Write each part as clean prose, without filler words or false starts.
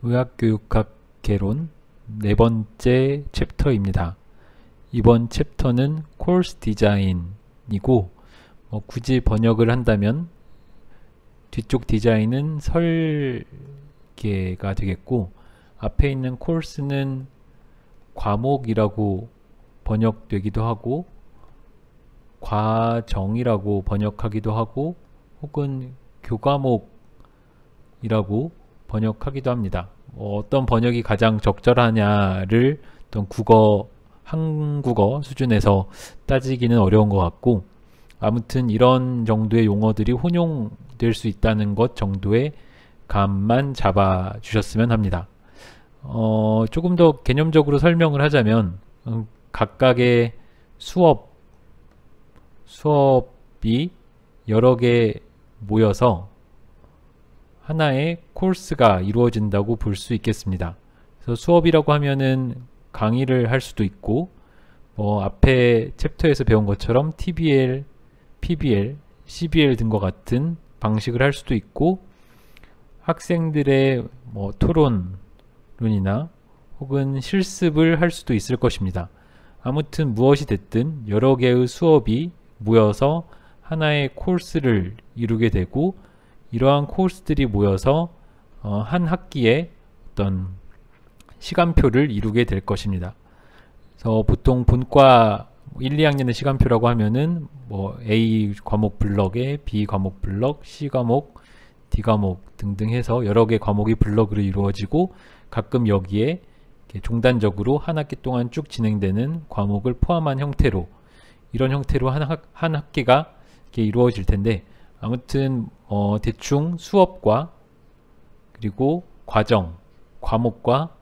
의학교육학 개론 네 번째 챕터입니다. 이번 챕터는 코urse 디자인이고 굳이 번역을 한다면 뒤쪽 디자인은 설계가 되겠고 앞에 있는 코urse는 과목이라고 번역되기도 하고 과정이라고 번역하기도 하고 혹은 교과목이라고 번역하기도 합니다. 어떤 번역이 가장 적절하냐를 어떤 한국어 수준에서 따지기는 어려운 것 같고 아무튼 이런 정도의 용어들이 혼용될 수 있다는 것 정도의 감만 잡아 주셨으면 합니다. 조금 더 개념적으로 설명을 하자면 각각의 수업이 여러 개 모여서 하나의 코र्स가 이루어진다고 볼 수 있겠습니다. 그래서 수업이라고 하면은 강의를 할 수도 있고 앞에 챕터에서 배운 것처럼 TBL, PBL, CBL 등과 같은 방식을 할 수도 있고 학생들의 토론이나 혹은 실습을 할 수도 있을 것입니다. 아무튼 무엇이 됐든 여러 개의 수업이 모여서 하나의 코र्स를 이루게 되고 이러한 코र्스들이 모여서 한 학기에 어떤 시간표를 이루게 될 것입니다. 그래서 보통 본과 1, 2학년의 시간표라고 하면은 A 과목 블럭에 B 과목 블럭, C 과목, D 과목 등등 해서 여러 개 과목이 블럭으로 이루어지고 가끔 여기에 종단적으로 한 학기 동안 쭉 진행되는 과목을 포함한 형태로 이런 형태로 한 학기가 이렇게 이루어질 텐데 아무튼 대충 수업과 그리고 과정, 과목과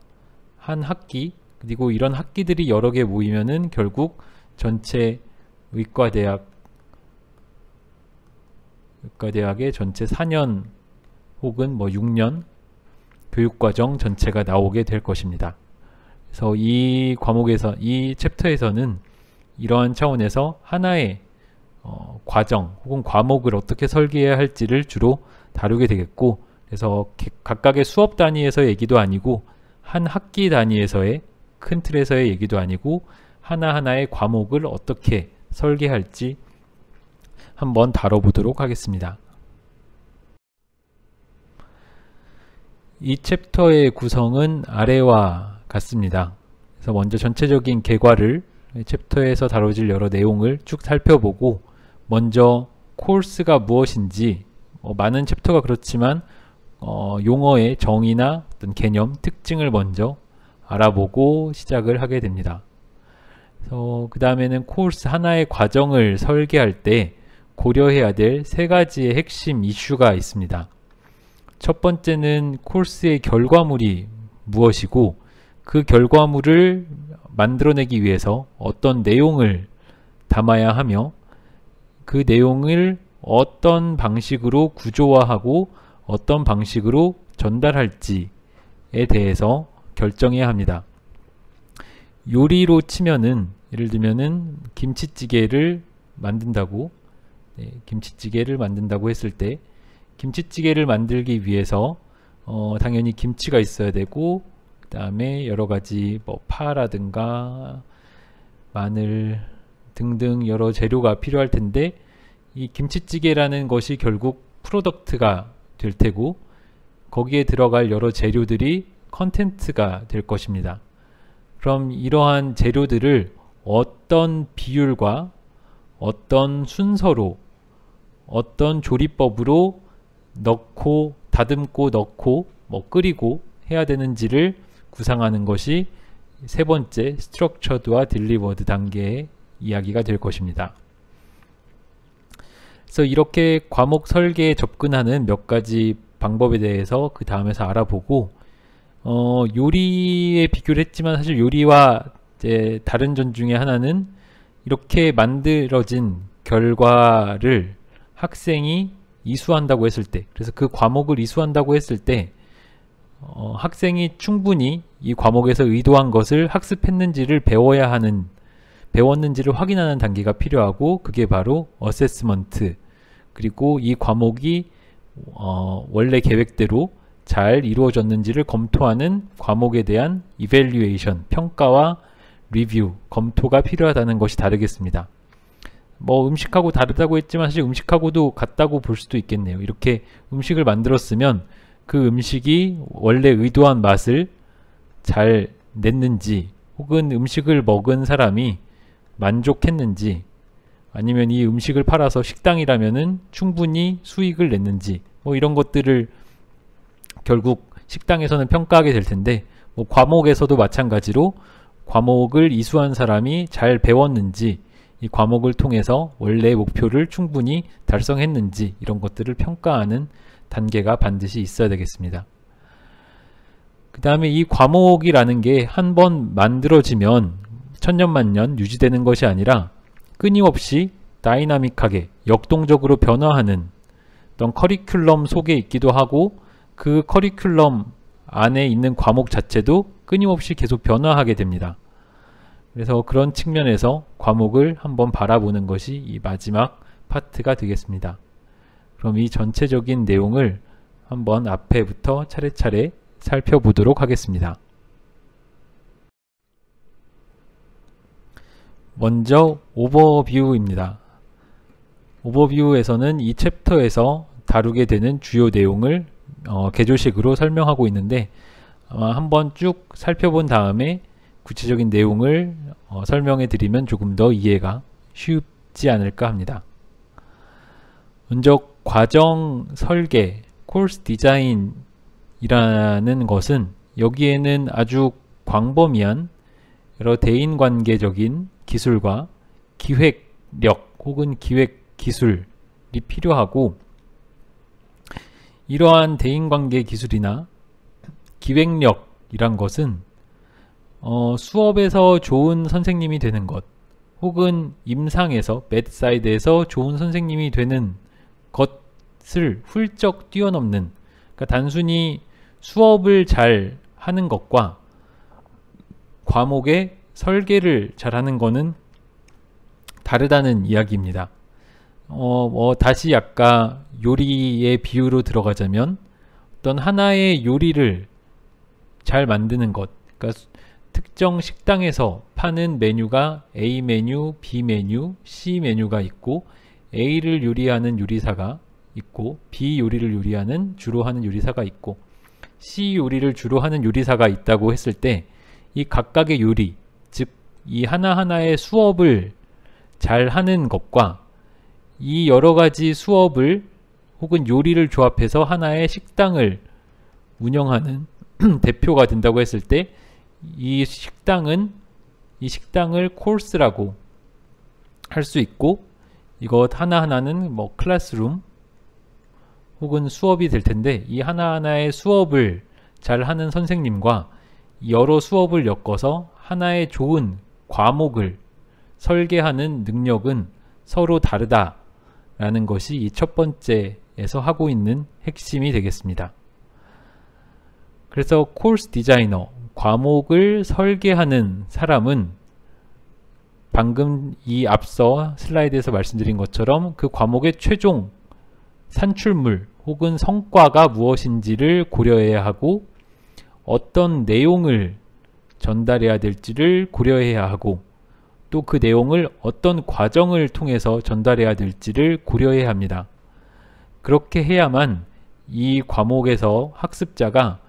한 학기 그리고 이런 학기들이 여러 개 모이면은 결국 전체 의과대학의 전체 4년 혹은 6년 교육과정 전체가 나오게 될 것입니다. 그래서 이 챕터에서는 이러한 차원에서 하나의 과정 혹은 과목을 어떻게 설계해야 할지를 주로 다루게 되겠고 그래서 각각의 수업 단위에서의 얘기도 아니고 한 학기 단위에서의 큰 틀에서의 얘기도 아니고 하나하나의 과목을 어떻게 설계할지 한번 다뤄보도록 하겠습니다. 이 챕터의 구성은 아래와 같습니다. 그래서 먼저 전체적인 개괄을 챕터에서 다뤄질 여러 내용을 쭉 살펴보고 먼저 코र्स가 무엇인지 많은 챕터가 그렇지만 용어의 정의나 어떤 개념, 특징을 먼저 알아보고 시작을 하게 됩니다. 그 다음에는 코र्스 하나의 과정을 설계할 때 고려해야 될 세 가지의 핵심 이슈가 있습니다. 첫 번째는 코र्스의 결과물이 무엇이고 그 결과물을 만들어내기 위해서 어떤 내용을 담아야 하며 그 내용을 어떤 방식으로 구조화하고 어떤 방식으로 전달할지에 대해서 결정해야 합니다. 요리로 치면은 예를 들면은 김치찌개를 만든다고 했을 때 김치찌개를 만들기 위해서 당연히 김치가 있어야 되고 그 다음에 여러가지 파라든가 마늘 등등 여러 재료가 필요할 텐데 이 김치찌개라는 것이 결국 프로덕트가 될 테고 거기에 들어갈 여러 재료들이 컨텐츠가 될 것입니다. 그럼 이러한 재료들을 어떤 비율과 어떤 순서로 어떤 조리법으로 넣고 다듬고 넣고 끓이고 해야 되는지를 구상하는 것이 세 번째 스트럭처드와 딜리버드 단계의 이야기가 될 것입니다. 그래서 이렇게 과목 설계에 접근하는 몇 가지 방법에 대해서 그 다음에서 알아보고 요리에 비교를 했지만 사실 요리와 이제 다른 점 중에 하나는 이렇게 만들어진 결과를 학생이 이수한다고 했을 때 그래서 그 과목을 이수한다고 했을 때 학생이 충분히 이 과목에서 의도한 것을 학습했는지를 배웠는지를 확인하는 단계가 필요하고 그게 바로 어세스먼트 그리고 이 과목이 원래 계획대로 잘 이루어졌는지를 검토하는 과목에 대한 이밸류에이션, 평가와 리뷰, 검토가 필요하다는 것이 다르겠습니다. 뭐 음식하고 다르다고 했지만 사실 음식하고도 같다고 볼 수도 있겠네요. 이렇게 음식을 만들었으면 그 음식이 원래 의도한 맛을 잘 냈는지, 혹은 음식을 먹은 사람이 만족했는지, 아니면 이 음식을 팔아서 식당이라면은 충분히 수익을 냈는지, 뭐 이런 것들을 결국 식당에서는 평가하게 될 텐데, 뭐 과목에서도 마찬가지로 과목을 이수한 사람이 잘 배웠는지, 이 과목을 통해서 원래 목표를 충분히 달성했는지, 이런 것들을 평가하는 단계가 반드시 있어야 되겠습니다. 그 다음에 이 과목이라는 게 한 번 만들어지면 천년만년 유지되는 것이 아니라 끊임없이 다이나믹하게 역동적으로 변화하는 어떤 커리큘럼 속에 있기도 하고, 그 커리큘럼 안에 있는 과목 자체도 끊임없이 계속 변화하게 됩니다. 그래서 그런 측면에서 과목을 한번 바라보는 것이 이 마지막 파트가 되겠습니다. 그럼 이 전체적인 내용을 한번 앞에부터 차례차례 살펴보도록 하겠습니다. 먼저 오버뷰입니다. 오버뷰에서는 이 챕터에서 다루게 되는 주요 내용을 개조식으로 설명하고 있는데, 한번 쭉 살펴본 다음에 구체적인 내용을 설명해 드리면 조금 더 이해가 쉽지 않을까 합니다. 먼저 과정 설계, 코urse 디자인이라는 것은 여기에는 아주 광범위한 여러 대인관계적인 기술과 기획력 혹은 기획 기술이 필요하고, 이러한 대인관계 기술이나 기획력이란 것은 수업에서 좋은 선생님이 되는 것, 혹은 임상에서 배드사이드에서 좋은 선생님이 되는 것을 훌쩍 뛰어넘는, 그러니까 단순히 수업을 잘 하는 것과 과목의 설계를 잘하는 것은 다르다는 이야기입니다. 다시 아까 요리의 비유로 들어가자면, 어떤 하나의 요리를 잘 만드는 것, 그러니까 특정 식당에서 파는 메뉴가 A 메뉴, B 메뉴, C 메뉴가 있고, A를 요리하는 요리사가 있고, B 요리를 주로 하는 요리사가 있고, C 요리를 주로 하는 요리사가 있다고 했을 때, 이 각각의 요리, 즉 이 하나하나의 수업을 잘 하는 것과 이 여러가지 수업을 혹은 요리를 조합해서 하나의 식당을 운영하는 대표가 된다고 했을 때, 이 식당을 코र्스라고 할 수 있고, 이것 하나하나는 뭐 클래스룸 혹은 수업이 될 텐데, 이 하나하나의 수업을 잘 하는 선생님과 여러 수업을 엮어서 하나의 좋은 과목을 설계하는 능력은 서로 다르다라는 것이 이 첫 번째에서 하고 있는 핵심이 되겠습니다. 그래서 코urse 디자이너, 과목을 설계하는 사람은 방금 이 앞서 슬라이드에서 말씀드린 것처럼 그 과목의 최종 산출물 혹은 성과가 무엇인지를 고려해야 하고, 어떤 내용을 전달해야 될지를 고려해야 하고, 또 그 내용을 어떤 과정을 통해서 전달해야 될지를 고려해야 합니다. 그렇게 해야만 이 과목에서 학습자가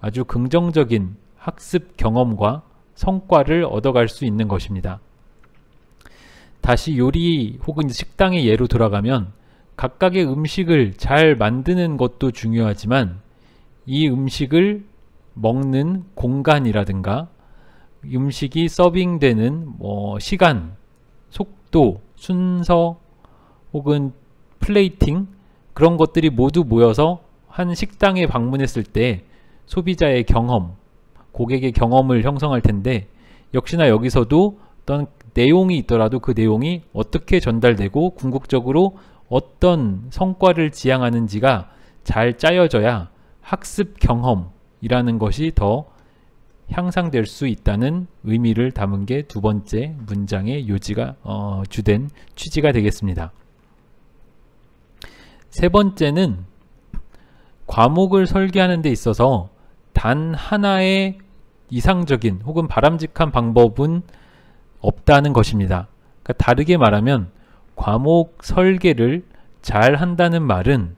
아주 긍정적인 학습 경험과 성과를 얻어갈 수 있는 것입니다. 다시 요리 혹은 식당의 예로 돌아가면, 각각의 음식을 잘 만드는 것도 중요하지만 이 음식을 먹는 공간이라든가 음식이 서빙되는 시간, 속도, 순서 혹은 플레이팅, 그런 것들이 모두 모여서 한 식당에 방문했을 때 소비자의 경험, 고객의 경험을 형성할 텐데, 역시나 여기서도 어떤 내용이 있더라도 그 내용이 어떻게 전달되고 궁극적으로 어떤 성과를 지향하는지가 잘 짜여져야 학습 경험이라는 것이 더 향상될 수 있다는 의미를 담은 게 두 번째 문장의 주된 취지가 되겠습니다. 세 번째는 과목을 설계하는 데 있어서 단 하나의 이상적인 혹은 바람직한 방법은 없다는 것입니다. 그러니까 다르게 말하면 과목 설계를 잘 한다는 말은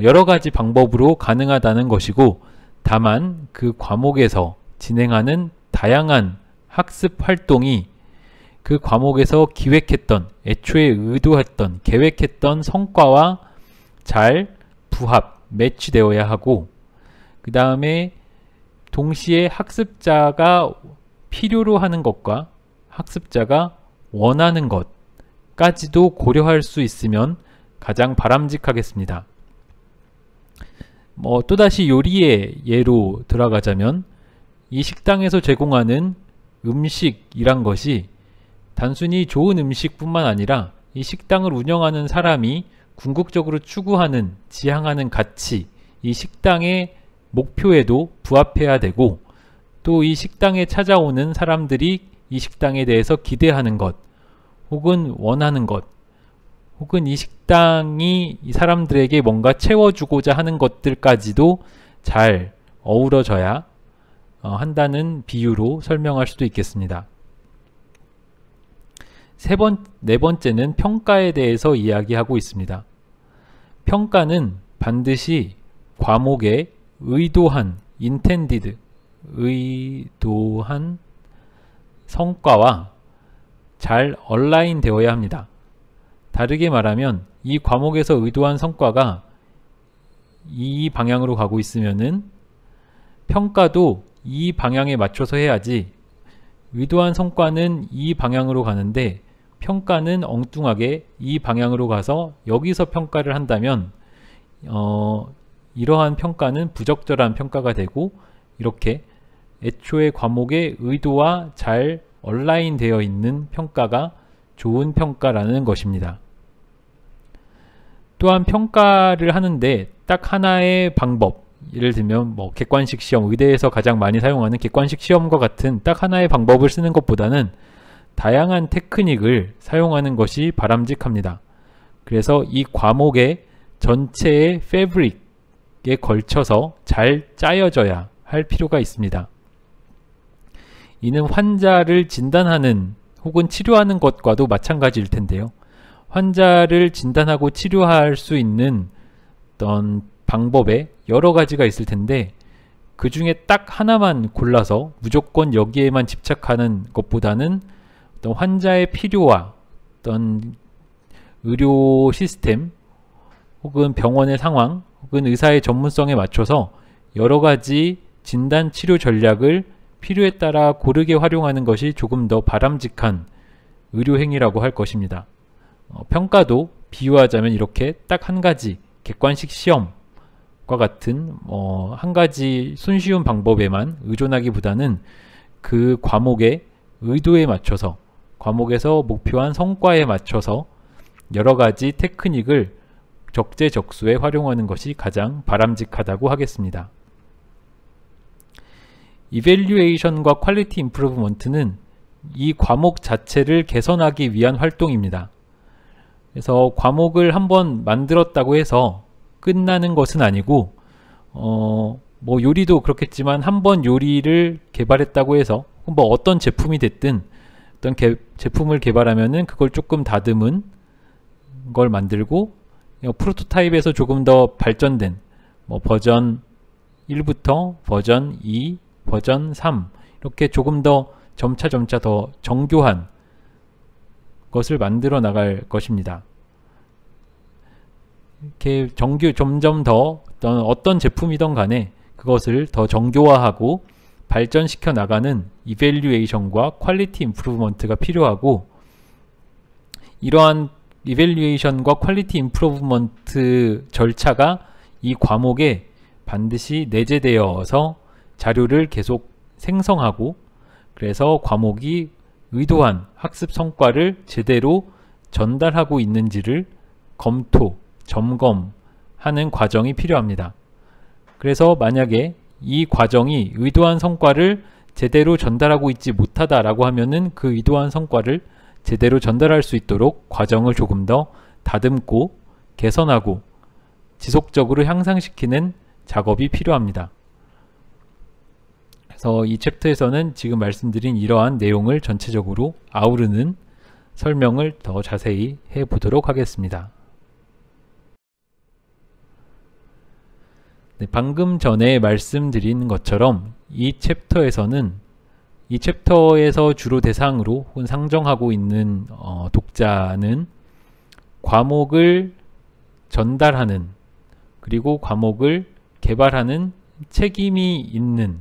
여러 가지 방법으로 가능하다는 것이고, 다만 그 과목에서 진행하는 다양한 학습 활동이 그 과목에서 기획했던, 애초에 의도했던, 계획했던 성과와 잘 부합, 매치되어야 하고, 그 다음에 동시에 학습자가 필요로 하는 것과 학습자가 원하는 것까지도 고려할 수 있으면 가장 바람직하겠습니다. 또다시 요리의 예로 들어가자면, 이 식당에서 제공하는 음식이란 것이 단순히 좋은 음식뿐만 아니라 이 식당을 운영하는 사람이 궁극적으로 추구하는, 지향하는 가치, 이 식당의 목표에도 부합해야 되고, 또 이 식당에 찾아오는 사람들이 이 식당에 대해서 기대하는 것, 혹은 원하는 것, 혹은 이 식당이 이 사람들에게 뭔가 채워주고자 하는 것들까지도 잘 어우러져야 한다는 비유로 설명할 수도 있겠습니다. 네 번째는 평가에 대해서 이야기하고 있습니다. 평가는 반드시 과목의 의도한, intended, 의도한 성과와 잘 얼라인 되어야 합니다. 다르게 말하면 이 과목에서 의도한 성과가 이 방향으로 가고 있으면은 평가도 이 방향에 맞춰서 해야지, 의도한 성과는 이 방향으로 가는데 평가는 엉뚱하게 이 방향으로 가서 여기서 평가를 한다면 이러한 평가는 부적절한 평가가 되고, 이렇게 애초에 과목의 의도와 잘 얼라인 되어 있는 평가가 좋은 평가라는 것입니다. 또한 평가를 하는데 딱 하나의 방법, 예를 들면 객관식 시험, 의대에서 가장 많이 사용하는 객관식 시험과 같은 딱 하나의 방법을 쓰는 것보다는 다양한 테크닉을 사용하는 것이 바람직합니다. 그래서 이 과목의 전체의 패브릭에 걸쳐서 잘 짜여져야 할 필요가 있습니다. 이는 환자를 진단하는 혹은 치료하는 것과도 마찬가지일 텐데요. 환자를 진단하고 치료할 수 있는 어떤 방법에 여러 가지가 있을 텐데, 그 중에 딱 하나만 골라서 무조건 여기에만 집착하는 것보다는 어떤 환자의 필요와 어떤 의료 시스템 혹은 병원의 상황 혹은 의사의 전문성에 맞춰서 여러 가지 진단 치료 전략을 필요에 따라 고르게 활용하는 것이 조금 더 바람직한 의료행위라고 할 것입니다. 평가도 비유하자면 이렇게 딱 한 가지 객관식 시험과 같은 한 가지 손쉬운 방법에만 의존하기보다는 그 과목의 의도에 맞춰서, 과목에서 목표한 성과에 맞춰서 여러 가지 테크닉을 적재적소에 활용하는 것이 가장 바람직하다고 하겠습니다. 이밸류에이션과 퀄리티 임프루브먼트는 이 과목 자체를 개선하기 위한 활동입니다. 그래서 과목을 한번 만들었다고 해서 끝나는 것은 아니고, 요리도 그렇겠지만 한번 요리를 개발했다고 해서 어떤 제품이 됐든 어떤 제품을 개발하면은 그걸 조금 다듬은 걸 만들고, 프로토타입에서 조금 더 발전된 버전 1부터 버전 2, 버전 3 이렇게 조금 더 점차 더 정교한 것을 만들어 나갈 것입니다. 이렇게 점점 더 어떤 제품이든 간에 그것을 더 정교화하고 발전시켜 나가는 이밸류에이션과 퀄리티 임프루브먼트가 필요하고, 이러한 이밸류에이션과 퀄리티 임프루브먼트 절차가 이 과목에 반드시 내재되어서 자료를 계속 생성하고, 그래서 과목이 의도한 학습 성과를 제대로 전달하고 있는지를 검토, 점검하는 과정이 필요합니다. 그래서 만약에 이 과정이 의도한 성과를 제대로 전달하고 있지 못하다라고 하면은 그 의도한 성과를 제대로 전달할 수 있도록 과정을 조금 더 다듬고 개선하고 지속적으로 향상시키는 작업이 필요합니다. 그래서 이 챕터에서는 지금 말씀드린 이러한 내용을 전체적으로 아우르는 설명을 더 자세히 해보도록 하겠습니다. 네, 방금 전에 말씀드린 것처럼 이 챕터에서는 이 챕터에서 주로 대상으로 혹은 상정하고 있는 독자는 과목을 전달하는 그리고 과목을 개발하는 책임이 있는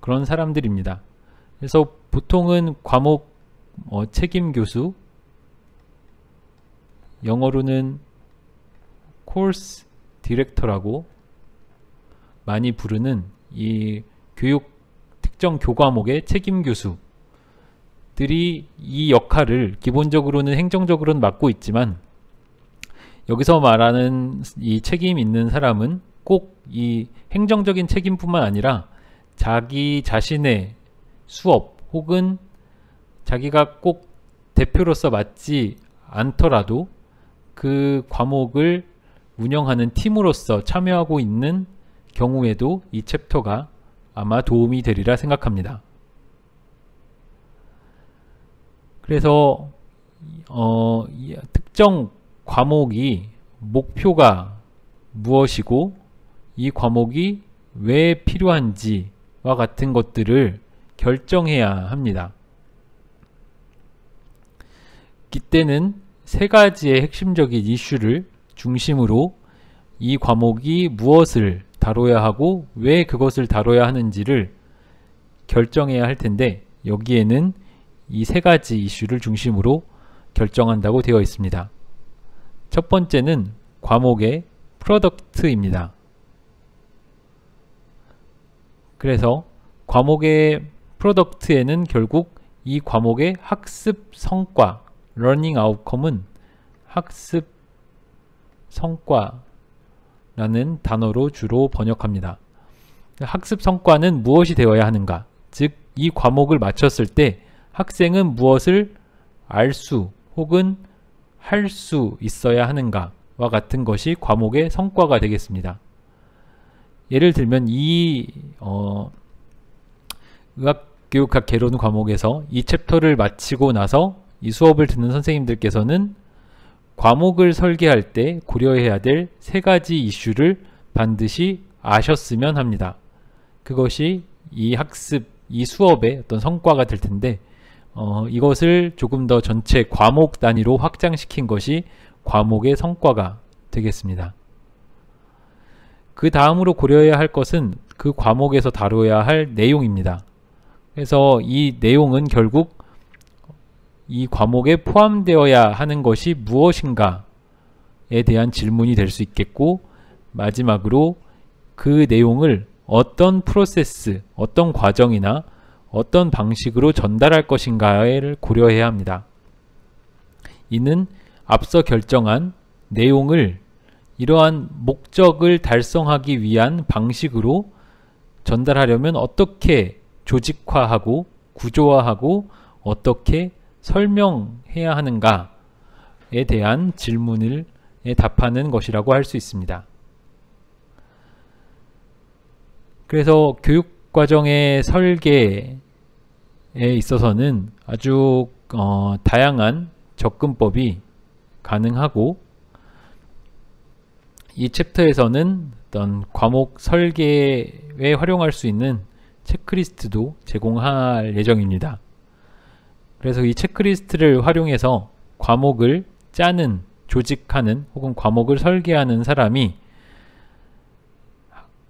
그런 사람들입니다. 그래서 보통은 과목 책임 교수, 영어로는 코스 디렉터라고 많이 부르는 이 교육 특정 교과목의 책임 교수들이 이 역할을 기본적으로는 행정적으로는 맡고 있지만, 여기서 말하는 이 책임 있는 사람은 꼭 이 행정적인 책임뿐만 아니라 자기 자신의 수업 혹은 자기가 꼭 대표로서 맡지 않더라도 그 과목을 운영하는 팀으로서 참여하고 있는 경우에도 이 챕터가 아마 도움이 되리라 생각합니다. 그래서 특정 과목이 목표가 무엇이고 이 과목이 왜 필요한지와 같은 것들을 결정해야 합니다. 이때는 세 가지의 핵심적인 이슈를 중심으로 이 과목이 무엇을 다뤄야 하고 왜 그것을 다뤄야 하는지를 결정해야 할 텐데, 여기에는 이 세 가지 이슈를 중심으로 결정한다고 되어 있습니다. 첫 번째는 과목의 프로덕트입니다. 그래서 과목의 프로덕트에는 결국 이 과목의 학습 성과, learning outcome은 학습 성과라는 단어로 주로 번역합니다. 학습 성과는 무엇이 되어야 하는가? 즉, 이 과목을 마쳤을 때 학생은 무엇을 알 수 혹은 할 수 있어야 하는가와 같은 것이 과목의 성과가 되겠습니다. 예를 들면 이 의학교육학 개론 과목에서 이 챕터를 마치고 나서 이 수업을 듣는 선생님들께서는 과목을 설계할 때 고려해야 될 세 가지 이슈를 반드시 아셨으면 합니다. 그것이 이 수업의 어떤 성과가 될 텐데, 이것을 조금 더 전체 과목 단위로 확장시킨 것이 과목의 성과가 되겠습니다. 그 다음으로 고려해야 할 것은 그 과목에서 다뤄야 할 내용입니다. 그래서 이 내용은 결국 이 과목에 포함되어야 하는 것이 무엇인가에 대한 질문이 될 수 있겠고, 마지막으로 그 내용을 어떤 프로세스, 어떤 과정이나 어떤 방식으로 전달할 것인가를 고려해야 합니다. 이는 앞서 결정한 내용을 이러한 목적을 달성하기 위한 방식으로 전달하려면 어떻게 조직화하고 구조화하고 어떻게 설명해야 하는가에 대한 질문을 답하는 것이라고 할 수 있습니다. 그래서 교육과정의 설계에 있어서는 아주 다양한 접근법이 가능하고, 이 챕터에서는 어떤 과목 설계에 활용할 수 있는 체크리스트도 제공할 예정입니다. 그래서 이 체크리스트를 활용해서 과목을 짜는, 조직하는 혹은 과목을 설계하는 사람이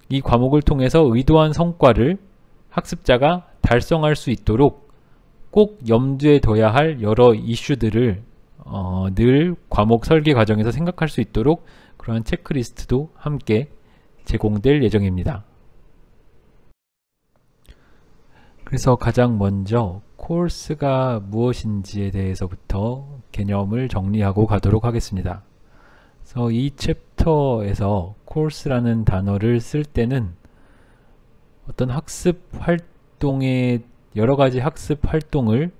이 과목을 통해서 의도한 성과를 학습자가 달성할 수 있도록 꼭 염두에 둬야 할 여러 이슈들을 늘 과목 설계 과정에서 생각할 수 있도록 그러한 체크리스트도 함께 제공될 예정입니다. 그래서 가장 먼저 코र्स가 무엇인지에 대해서부터 개념을 정리하고 가도록 하겠습니다. 그래서 이 챕터에서 코र्स라는 단어를 쓸 때는 어떤 학습 활동의 여러 가지 학습 활동을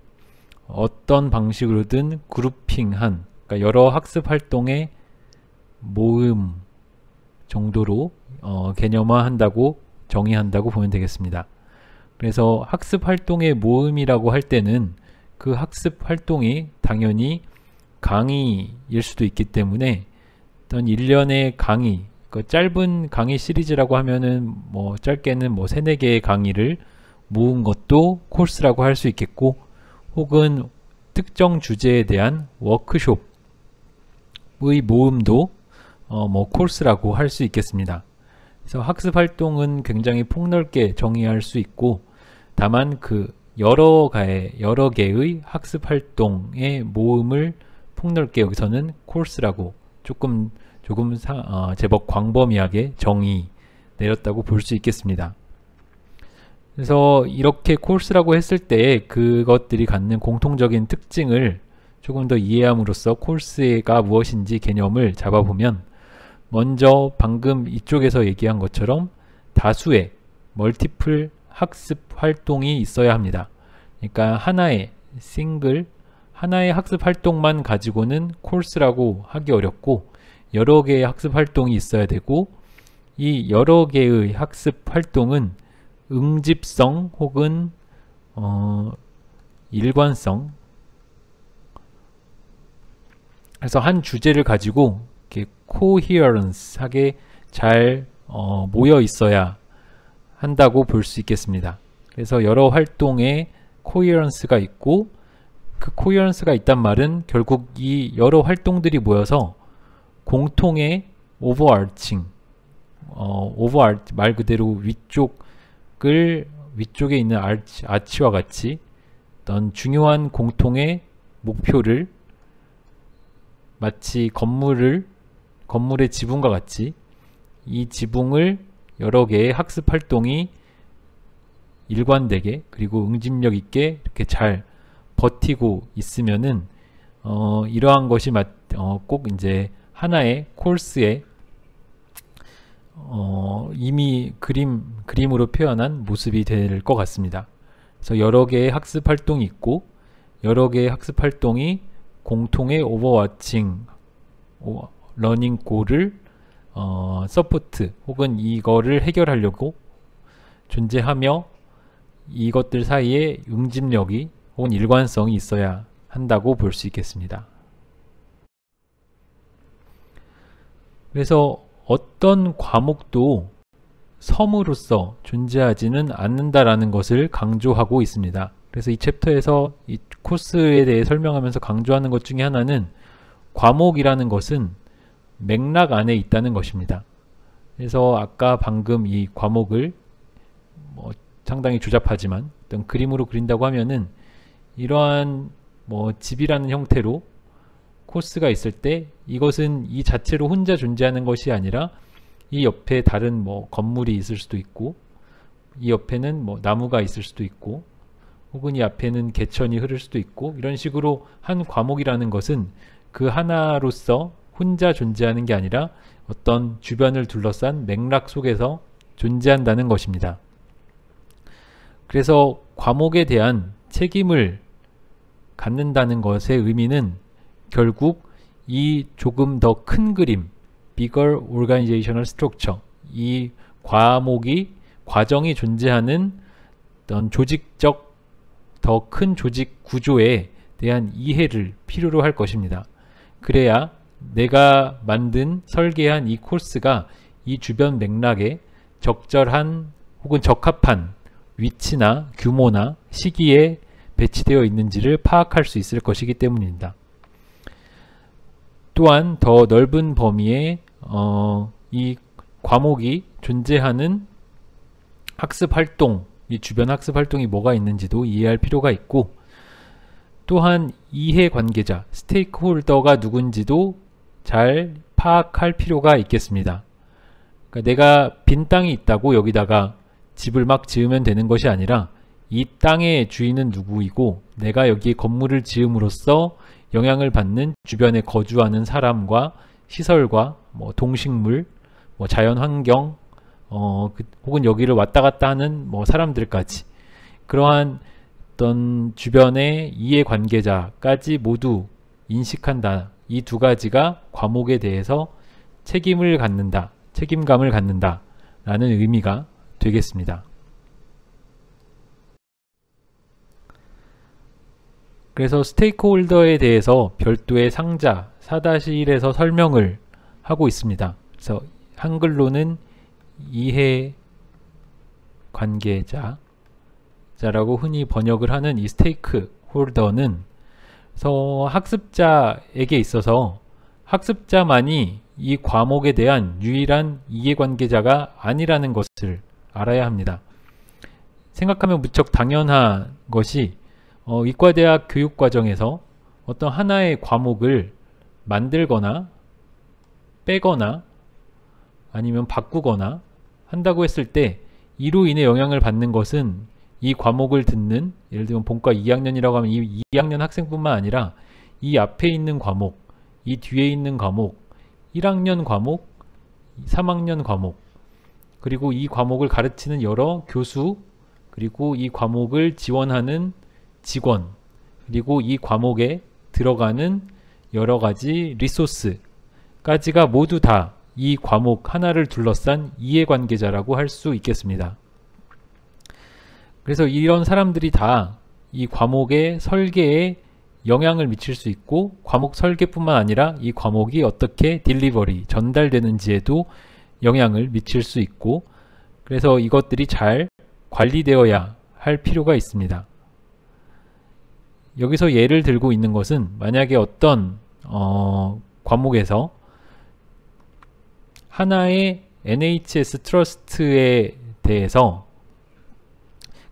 어떤 방식으로든 그룹핑한, 그러니까 여러 학습 활동의 모음을 정도로 개념화한다고 정의한다고 보면 되겠습니다. 그래서 학습 활동의 모음이라고 할 때는 그 학습 활동이 당연히 강의일 수도 있기 때문에 어떤 일련의 강의, 그 짧은 강의 시리즈라고 하면은 뭐 짧게는 뭐 3-4개의 강의를 모은 것도 코र्스라고 할 수 있겠고, 혹은 특정 주제에 대한 워크숍의 모음도 뭐 코र्스라고 할 수 있겠습니다. 그래서 학습 활동은 굉장히 폭넓게 정의할 수 있고, 다만 그 여러 개의 학습 활동의 모음을 폭넓게 여기서는 코र्스라고 조금 제법 광범위하게 정의 내렸다고 볼 수 있겠습니다. 그래서 이렇게 코र्스라고 했을 때 그것들이 갖는 공통적인 특징을 조금 더 이해함으로써 코र्스가 무엇인지 개념을 잡아보면, 먼저 방금 이쪽에서 얘기한 것처럼 다수의 멀티플 학습 활동이 있어야 합니다. 그러니까 하나의 학습 활동만 가지고는 코र्스라고 하기 어렵고, 여러 개의 학습 활동이 있어야 되고, 이 여러 개의 학습 활동은 응집성 혹은 일관성, 그래서 한 주제를 가지고 이렇게 coherence하게 잘 모여 있어야 한다고 볼 수 있겠습니다. 그래서 여러 활동에 coherence가 있고, 그 coherence가 있단 말은 결국 이 여러 활동들이 모여서 공통의 overarching, 말 그대로 위쪽에 있는 아치와 같이 어떤 중요한 공통의 목표를, 마치 건물의 지붕과 같이 이 지붕을 여러 개의 학습 활동이 일관되게 그리고 응집력 있게 이렇게 잘 버티고 있으면은 이러한 것이 꼭 이제 하나의 코र्스에 이미 그림으로 표현한 모습이 될 것 같습니다. 그래서 여러 개의 학습 활동이 있고, 여러 개의 학습 활동이 공통의 오버워칭 러닝 골을 서포트 혹은 이거를 해결하려고 존재하며, 이것들 사이에 응집력이 혹은 일관성이 있어야 한다고 볼 수 있겠습니다. 그래서 어떤 과목도 섬으로서 존재하지는 않는다라는 것을 강조하고 있습니다. 그래서 이 챕터에서 이 코스에 대해 설명하면서 강조하는 것 중에 하나는 과목이라는 것은 맥락 안에 있다는 것입니다. 그래서 아까 방금 이 과목을 상당히 조잡하지만 어떤 그림으로 그린다고 하면은 이러한 집이라는 형태로 코스가 있을 때, 이것은 이 자체로 혼자 존재하는 것이 아니라 이 옆에 다른 건물이 있을 수도 있고, 이 옆에는 나무가 있을 수도 있고, 혹은 이 앞에는 개천이 흐를 수도 있고, 이런 식으로 한 과목이라는 것은 그 하나로서 혼자 존재하는 게 아니라 어떤 주변을 둘러싼 맥락 속에서 존재한다는 것입니다. 그래서 과목에 대한 책임을 갖는다는 것의 의미는 결국 이 조금 더 큰 그림, bigger organizational structure, 이 과정이 존재하는 어떤 조직적 더 큰 조직 구조에 대한 이해를 필요로 할 것입니다. 그래야 내가 설계한 이 코스가 이 주변 맥락에 적절한 혹은 적합한 위치나 규모나 시기에 배치되어 있는지를 파악할 수 있을 것이기 때문입니다. 또한 더 넓은 범위의 이 과목이 존재하는 학습 활동, 이 주변 학습 활동이 뭐가 있는지도 이해할 필요가 있고, 또한 이해 관계자, 스테이크홀더가 누군지도 잘 파악할 필요가 있겠습니다. 그러니까 내가 빈 땅이 있다고 여기다가 집을 막 지으면 되는 것이 아니라, 이 땅의 주인은 누구이고 내가 여기에 건물을 지음으로써 영향을 받는 주변에 거주하는 사람과 시설과 동식물, 자연환경, 혹은 여기를 왔다 갔다 하는 사람들까지, 그러한 어떤 주변의 이해관계자까지 모두 인식한다. 이 두 가지가 과목에 대해서 책임을 갖는다, 책임감을 갖는다 라는 의미가 되겠습니다. 그래서 스테이크홀더에 대해서 별도의 상자 4-1에서 설명을 하고 있습니다. 그래서 한글로는 이해관계자라고 흔히 번역을 하는 이 스테이크홀더는 그래서 학습자에게 있어서 학습자만이 이 과목에 대한 유일한 이해관계자가 아니라는 것을 알아야 합니다. 생각하면 무척 당연한 것이 이과대학 교육과정에서 어떤 하나의 과목을 만들거나 빼거나 아니면 바꾸거나 한다고 했을 때 이로 인해 영향을 받는 것은 이 과목을 듣는, 예를 들면 본과 2학년이라고 하면 이 2학년 학생뿐만 아니라 이 앞에 있는 과목, 이 뒤에 있는 과목, 1학년 과목, 3학년 과목, 그리고 이 과목을 가르치는 여러 교수, 그리고 이 과목을 지원하는 직원, 그리고 이 과목에 들어가는 여러 가지 리소스까지가 모두 다 이 과목 하나를 둘러싼 이해관계자라고 할 수 있겠습니다. 그래서 이런 사람들이 다 이 과목의 설계에 영향을 미칠 수 있고, 과목 설계뿐만 아니라 이 과목이 어떻게 전달되는지에도 영향을 미칠 수 있고, 그래서 이것들이 잘 관리되어야 할 필요가 있습니다. 여기서 예를 들고 있는 것은, 만약에 어떤 과목에서 하나의 NHS 트러스트에 대해서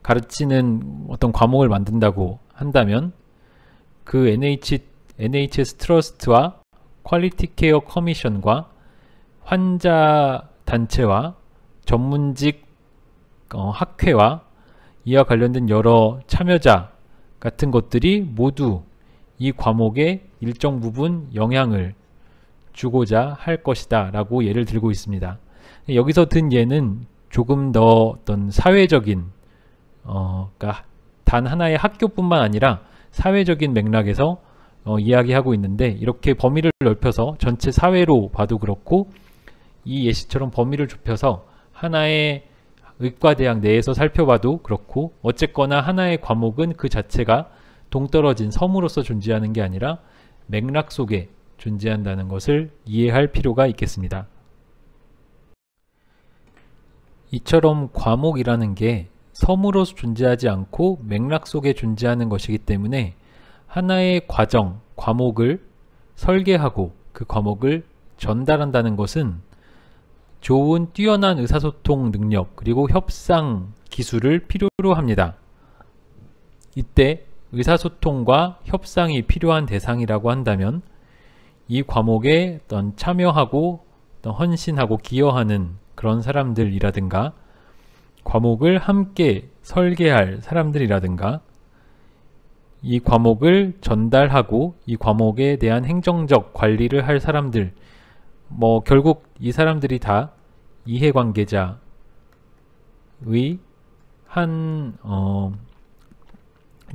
가르치는 어떤 과목을 만든다고 한다면, 그 NHS 트러스트와 퀄리티 케어 커미션과 환자 단체와 전문직 학회와 이와 관련된 여러 참여자 같은 것들이 모두 이 과목에 일정 부분 영향을 주고자 할 것이다 라고 예를 들고 있습니다. 여기서 든 예는 조금 더 어떤 사회적인 그러니까 단 하나의 학교뿐만 아니라 사회적인 맥락에서 이야기하고 있는데, 이렇게 범위를 넓혀서 전체 사회로 봐도 그렇고, 이 예시처럼 범위를 좁혀서 하나의 의과대학 내에서 살펴봐도 그렇고, 어쨌거나 하나의 과목은 그 자체가 동떨어진 섬으로서 존재하는 게 아니라 맥락 속에 존재한다는 것을 이해할 필요가 있겠습니다. 이처럼 과목이라는 게 섬으로서 존재하지 않고 맥락 속에 존재하는 것이기 때문에 하나의 과정, 과목을 설계하고 그 과목을 전달한다는 것은 좋은 뛰어난 의사소통 능력 그리고 협상 기술을 필요로 합니다. 이때 의사소통과 협상이 필요한 대상이라고 한다면 이 과목에 어떤 참여하고 어떤 헌신하고 기여하는 그런 사람들이라든가, 과목을 함께 설계할 사람들이라든가, 이 과목을 전달하고 이 과목에 대한 행정적 관리를 할 사람들, 결국 이 사람들이 다 이해관계자의 한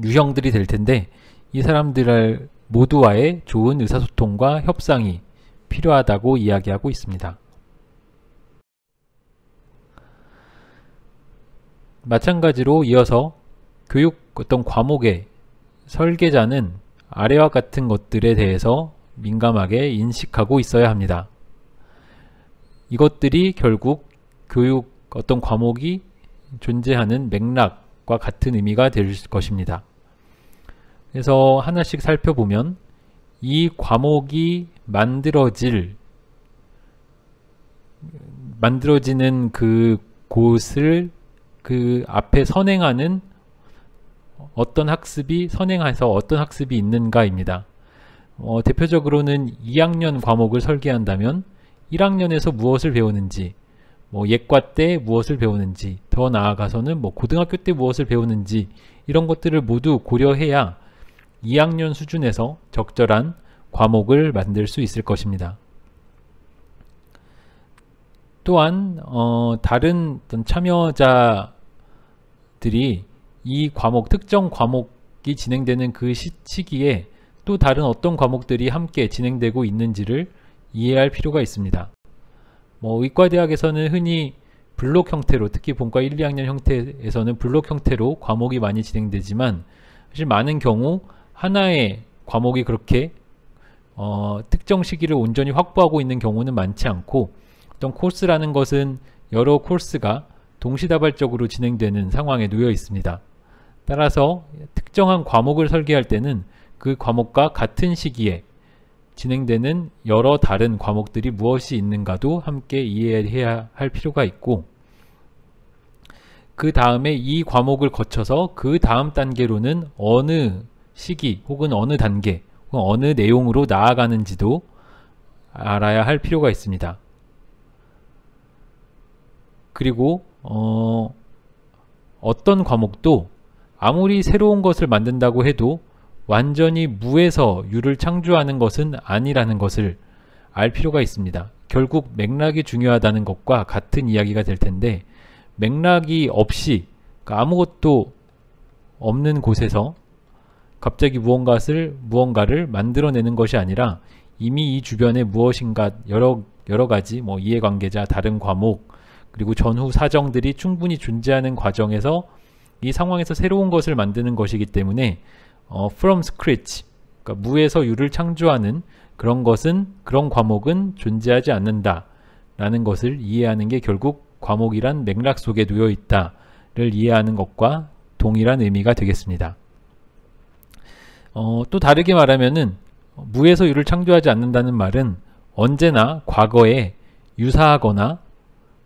유형들이 될 텐데, 이 사람들 모두와의 좋은 의사소통과 협상이 필요하다고 이야기하고 있습니다. 마찬가지로 이어서 교육 어떤 과목의 설계자는 아래와 같은 것들에 대해서 민감하게 인식하고 있어야 합니다. 이것들이 결국 교육 어떤 과목이 존재하는 맥락과 같은 의미가 될 것입니다. 그래서 하나씩 살펴보면, 이 과목이 만들어지는 그 곳을 그 앞에 선행하는 어떤 학습이 선행해서 어떤 학습이 있는가입니다. 대표적으로는 2학년 과목을 설계한다면 1학년에서 무엇을 배우는지, 예과 때 무엇을 배우는지, 더 나아가서는 고등학교 때 무엇을 배우는지, 이런 것들을 모두 고려해야 2학년 수준에서 적절한 과목을 만들 수 있을 것입니다. 또한 다른 어떤 참여자들이 이 과목, 특정 과목이 진행되는 그 시기에 또 다른 어떤 과목들이 함께 진행되고 있는지를 이해할 필요가 있습니다. 뭐 의과대학에서는 흔히 블록 형태로, 특히 본과 1, 2학년 형태에서는 블록 형태로 과목이 많이 진행되지만 사실 많은 경우 하나의 과목이 그렇게 특정 시기를 온전히 확보하고 있는 경우는 많지 않고, 어떤 코스라는 것은 여러 코스가 동시다발적으로 진행되는 상황에 놓여 있습니다. 따라서 특정한 과목을 설계할 때는 그 과목과 같은 시기에 진행되는 여러 다른 과목들이 무엇이 있는가도 함께 이해해야 할 필요가 있고, 그 다음에 이 과목을 거쳐서 그 다음 단계로는 어느 시기 혹은 어느 단계 혹은 어느 내용으로 나아가는지도 알아야 할 필요가 있습니다. 그리고 어떤 과목도 아무리 새로운 것을 만든다고 해도 완전히 무에서 유를 창조하는 것은 아니라는 것을 알 필요가 있습니다. 결국 맥락이 중요하다는 것과 같은 이야기가 될 텐데, 맥락이 없이, 그러니까 아무것도 없는 곳에서 갑자기 무언가를 만들어내는 것이 아니라 이미 이 주변에 무엇인가 여러 가지 이해관계자, 다른 과목, 그리고 전후 사정들이 충분히 존재하는 과정에서 이 상황에서 새로운 것을 만드는 것이기 때문에 from scratch, 그러니까 무에서 유를 창조하는 그런 과목은 존재하지 않는다 라는 것을 이해하는 게 결국 과목이란 맥락 속에 놓여 있다를 이해하는 것과 동일한 의미가 되겠습니다. 또 다르게 말하면은 무에서 유를 창조하지 않는다는 말은 언제나 과거에 유사하거나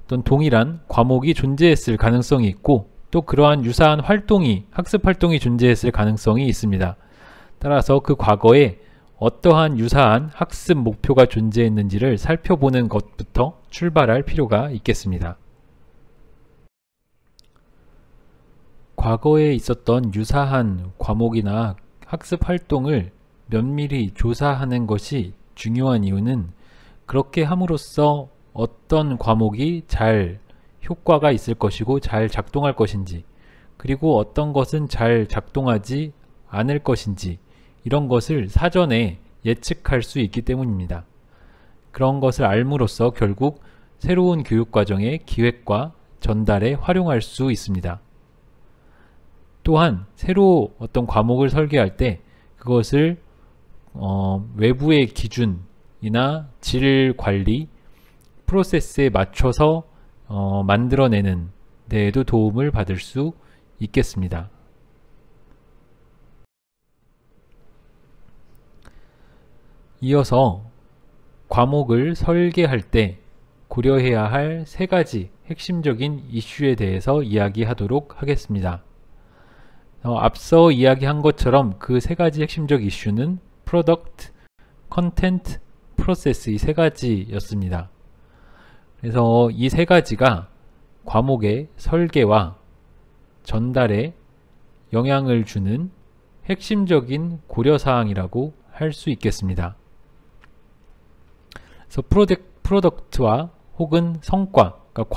어떤 동일한 과목이 존재했을 가능성이 있고, 또 그러한 유사한 학습 활동이 존재했을 가능성이 있습니다. 따라서 그 과거에 어떠한 유사한 학습 목표가 존재했는지를 살펴보는 것부터 출발할 필요가 있겠습니다. 과거에 있었던 유사한 과목이나 학습 활동을 면밀히 조사하는 것이 중요한 이유는, 그렇게 함으로써 어떤 과목이 잘 효과가 있을 것이고 잘 작동할 것인지, 그리고 어떤 것은 잘 작동하지 않을 것인지, 이런 것을 사전에 예측할 수 있기 때문입니다. 그런 것을 알므로써 결국 새로운 교육과정의 기획과 전달에 활용할 수 있습니다. 또한 새로 어떤 과목을 설계할 때 그것을 외부의 기준이나 질 관리 프로세스에 맞춰서 만들어내는 데에도 도움을 받을 수 있겠습니다. 이어서 과목을 설계할 때 고려해야 할 3가지 핵심적인 이슈에 대해서 이야기하도록 하겠습니다. 앞서 이야기한 것처럼 그 3가지 핵심적 이슈는 프로덕트, 컨텐트, 프로세스, 이 3가지였습니다. 그래서 이 3가지가 과목의 설계와 전달에 영향을 주는 핵심적인 고려사항이라고 할 수 있겠습니다. 그래서 프로덕트와 혹은 성과, 그러니까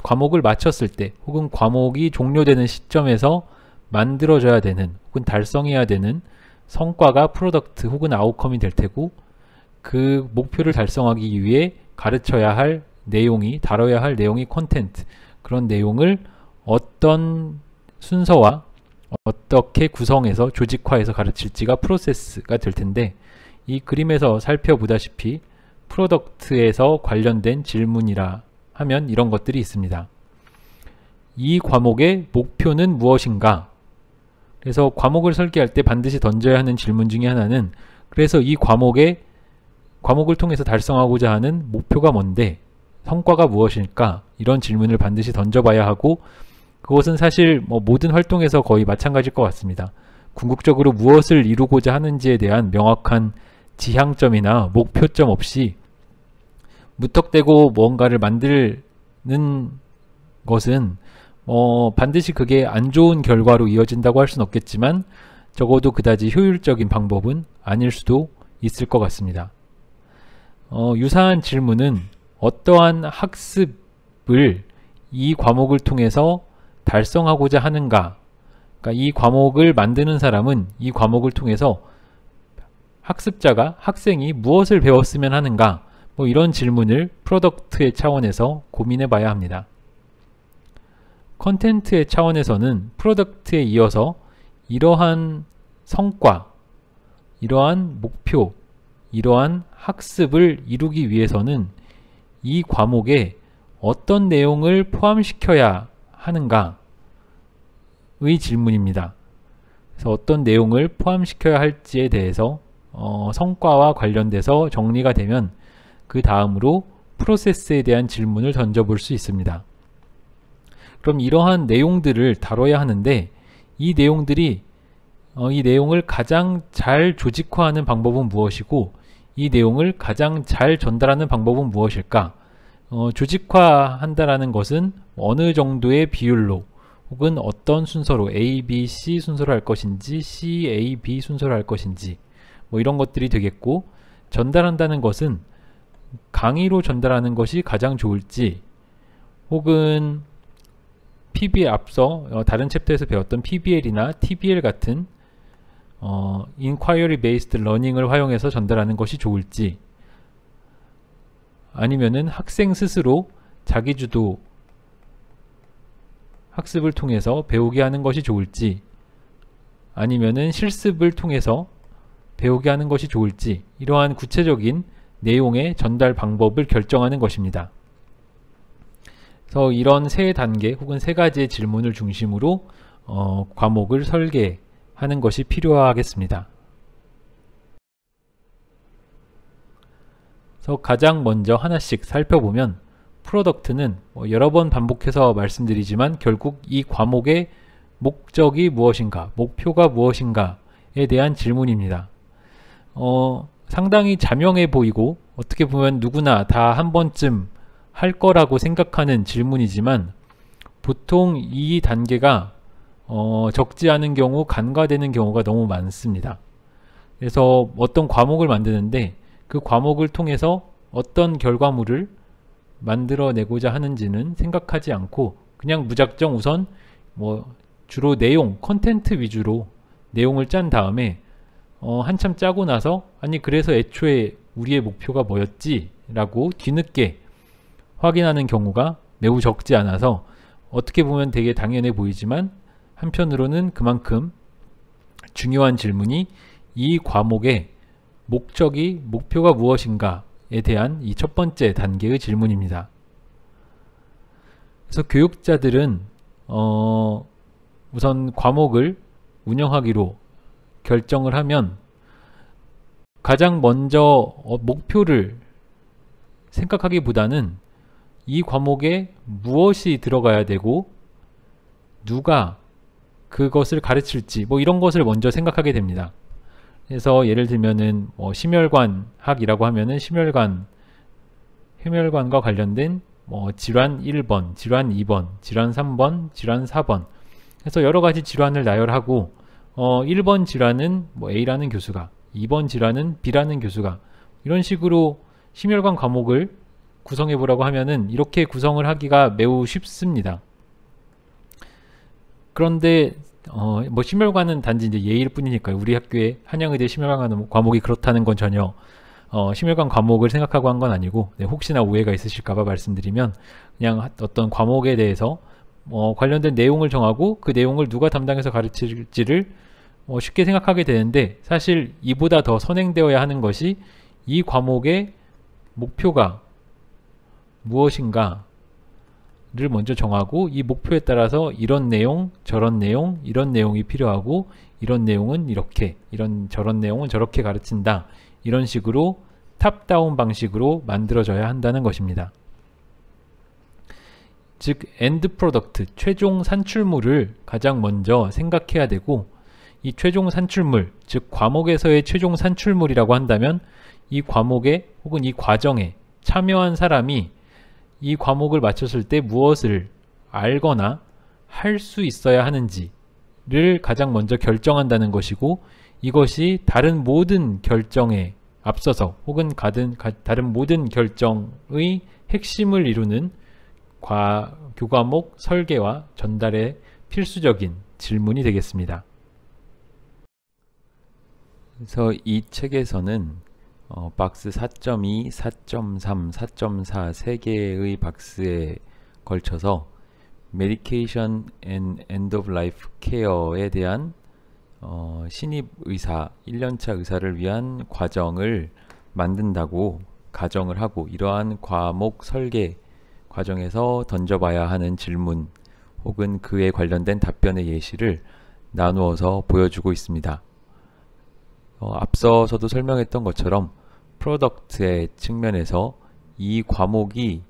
과목을 마쳤을 때 혹은 과목이 종료되는 시점에서 만들어져야 되는 혹은 달성해야 되는 성과가 프로덕트 혹은 아웃컴이 될 테고, 그 목표를 달성하기 위해 다뤄야 할 내용이 콘텐트, 그런 내용을 어떤 순서와 어떻게 구성해서 조직화해서 가르칠지가 프로세스가 될 텐데, 이 그림에서 살펴보다시피 프로덕트에서 관련된 질문이라 하면 이런 것들이 있습니다. 이 과목의 목표는 무엇인가? 그래서 과목을 설계할 때 반드시 던져야 하는 질문 중에 하나는, 그래서 이 과목을 통해서 달성하고자 하는 목표가 뭔데, 성과가 무엇일까? 이런 질문을 반드시 던져봐야 하고, 그것은 사실 모든 활동에서 거의 마찬가지일 것 같습니다. 궁극적으로 무엇을 이루고자 하는지에 대한 명확한 지향점이나 목표점 없이 무턱대고 무언가를 만드는 것은 반드시 그게 안 좋은 결과로 이어진다고 할 수는 없겠지만 적어도 그다지 효율적인 방법은 아닐 수도 있을 것 같습니다. 유사한 질문은 어떠한 학습을 이 과목을 통해서 달성하고자 하는가, 그러니까 이 과목을 만드는 사람은 이 과목을 통해서 학생이 무엇을 배웠으면 하는가, 뭐 이런 질문을 프로덕트의 차원에서 고민해 봐야 합니다. 컨텐츠의 차원에서는 프로덕트에 이어서 이러한 성과, 이러한 목표, 이러한 학습을 이루기 위해서는 이 과목에 어떤 내용을 포함시켜야 하는가의 질문입니다. 그래서 어떤 내용을 포함시켜야 할지에 대해서 성과와 관련돼서 정리가 되면 그 다음으로 프로세스에 대한 질문을 던져볼 수 있습니다. 그럼 이러한 내용들을 다뤄야 하는데 이 내용을 가장 잘 조직화하는 방법은 무엇이고 이 내용을 가장 잘 전달하는 방법은 무엇일까? 조직화한다라는 것은 어느 정도의 비율로 혹은 어떤 순서로 A, B, C 순서로 할 것인지 C, A, B 순서로 할 것인지 뭐 이런 것들이 되겠고, 전달한다는 것은 강의로 전달하는 것이 가장 좋을지 혹은 PBL 앞서 다른 챕터에서 배웠던 PBL이나 TBL 같은 Inquiry Based Learning을 활용해서 전달하는 것이 좋을지, 아니면은 학생 스스로 자기주도 학습을 통해서 배우게 하는 것이 좋을지, 아니면은 실습을 통해서 배우게 하는 것이 좋을지, 이러한 구체적인 내용의 전달 방법을 결정하는 것입니다. 그래서 이런 세 단계 혹은 세 가지의 질문을 중심으로 과목을 설계하는 것이 필요하겠습니다. 그래서 가장 먼저 하나씩 살펴보면, 프로덕트는 여러 번 반복해서 말씀드리지만 결국 이 과목의 목적이 무엇인가, 목표가 무엇인가에 대한 질문입니다. 상당히 자명해 보이고 어떻게 보면 누구나 다 한 번쯤 할 거라고 생각하는 질문이지만 보통 이 단계가 적지 않은 경우 간과되는 경우가 너무 많습니다. 그래서 어떤 과목을 만드는데 그 과목을 통해서 어떤 결과물을 만들어내고자 하는지는 생각하지 않고 그냥 무작정 우선 주로 내용, 컨텐트 위주로 내용을 짠 다음에 한참 짜고 나서 아니 그래서 애초에 우리의 목표가 뭐였지? 라고 뒤늦게 확인하는 경우가 매우 적지 않아서 어떻게 보면 되게 당연해 보이지만 한편으로는 그만큼 중요한 질문이 이 과목의 목표가 무엇인가에 대한 이 첫 번째 단계의 질문입니다. 그래서 교육자들은 우선 과목을 운영하기로 결정을 하면 가장 먼저 목표를 생각하기보다는 이 과목에 무엇이 들어가야 되고 누가 그것을 가르칠지 이런 것을 먼저 생각하게 됩니다. 그래서 예를 들면은 심혈관학이라고 하면은 심혈관과 관련된 질환 1번, 질환 2번, 질환 3번, 질환 4번 그래서 여러 가지 질환을 나열하고 1번 질환은 A라는 교수가, 2번 질환은 B라는 교수가 이런 식으로 심혈관 과목을 구성해 보라고 하면은 이렇게 구성을 하기가 매우 쉽습니다. 그런데 심혈관은 단지 이제 예일 뿐이니까요. 우리 학교에 한양의대 심혈관 과목이 그렇다는 건 전혀 심혈관 과목을 생각하고 한 건 아니고 혹시나 오해가 있으실까봐 말씀드리면 그냥 어떤 과목에 대해서 관련된 내용을 정하고 그 내용을 누가 담당해서 가르칠지를 쉽게 생각하게 되는데 사실 이보다 더 선행되어야 하는 것이 이 과목의 목표가 무엇인가를 먼저 정하고 이 목표에 따라서 이런 내용, 저런 내용, 이런 내용이 필요하고 이런 내용은 이렇게, 저런 내용은 저렇게 가르친다. 이런 식으로 탑다운 방식으로 만들어져야 한다는 것입니다. 즉 엔드 프로덕트, 최종 산출물을 가장 먼저 생각해야 되고 이 최종 산출물, 즉 과목에서의 최종 산출물이라고 한다면 이 과목에 혹은 이 과정에 참여한 사람이 이 과목을 마쳤을 때 무엇을 알거나 할 수 있어야 하는지를 가장 먼저 결정한다는 것이고 이것이 다른 모든 결정에 앞서서 혹은 다른 모든 결정의 핵심을 이루는 교과목 설계와 전달의 필수적인 질문이 되겠습니다. 그래서 이 책에서는 박스 4.2, 4.3, 4.4 3개의 박스에 걸쳐서 Medication and End of Life Care에 대한 신입 의사, 1년차 의사를 위한 과정을 만든다고 가정을 하고, 이러한 과목 설계 과정에서 던져봐야 하는 질문 혹은 그에 관련된 답변의 예시를 나누어서 보여주고 있습니다. 앞서서도 설명했던 것처럼 프로덕트의 측면에서 이 과목이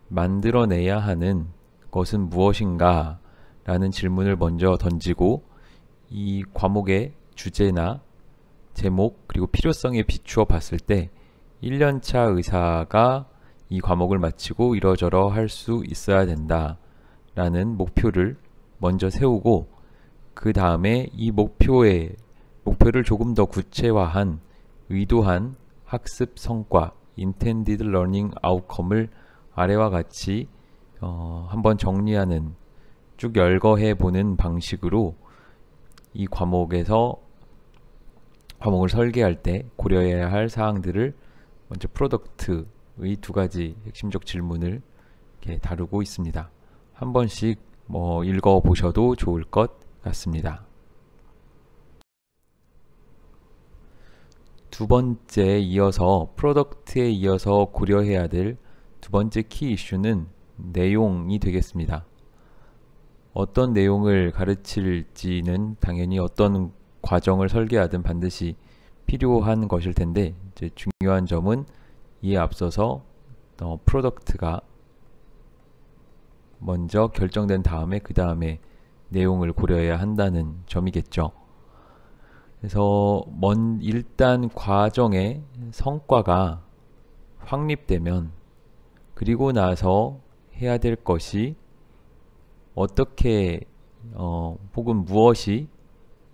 만들어내야 하는 것은 무엇인가 라는 질문을 먼저 던지고, 이 과목의 주제나 제목 그리고 필요성에 비추어 봤을 때 1년차 의사가 이 과목을 마치고 이러저러 할 수 있어야 된다 라는 목표를 먼저 세우고, 그 다음에 이 목표를 조금 더 구체화한 의도한 학습 성과 Intended Learning Outcome을 아래와 같이 한번 정리하는, 쭉 열거해 보는 방식으로 이 과목을 설계할 때 고려해야 할 사항들을 먼저 프로덕트의 두 가지 핵심적 질문을 이렇게 다루고 있습니다. 한 번씩 읽어 보셔도 좋을 것 같습니다. 두 번째 이어서 프로덕트에 이어서 고려해야 될 두 번째 키 이슈는 내용이 되겠습니다. 어떤 내용을 가르칠지는 당연히 어떤 과정을 설계하든 반드시 필요한 것일 텐데, 이제 중요한 점은 이에 앞서서 프로덕트가 먼저 결정된 다음에 그 다음에 내용을 고려해야 한다는 점이겠죠. 그래서 일단 과정의 성과가 확립되면, 그리고 나서 해야 될 것이 어떻게 혹은 무엇이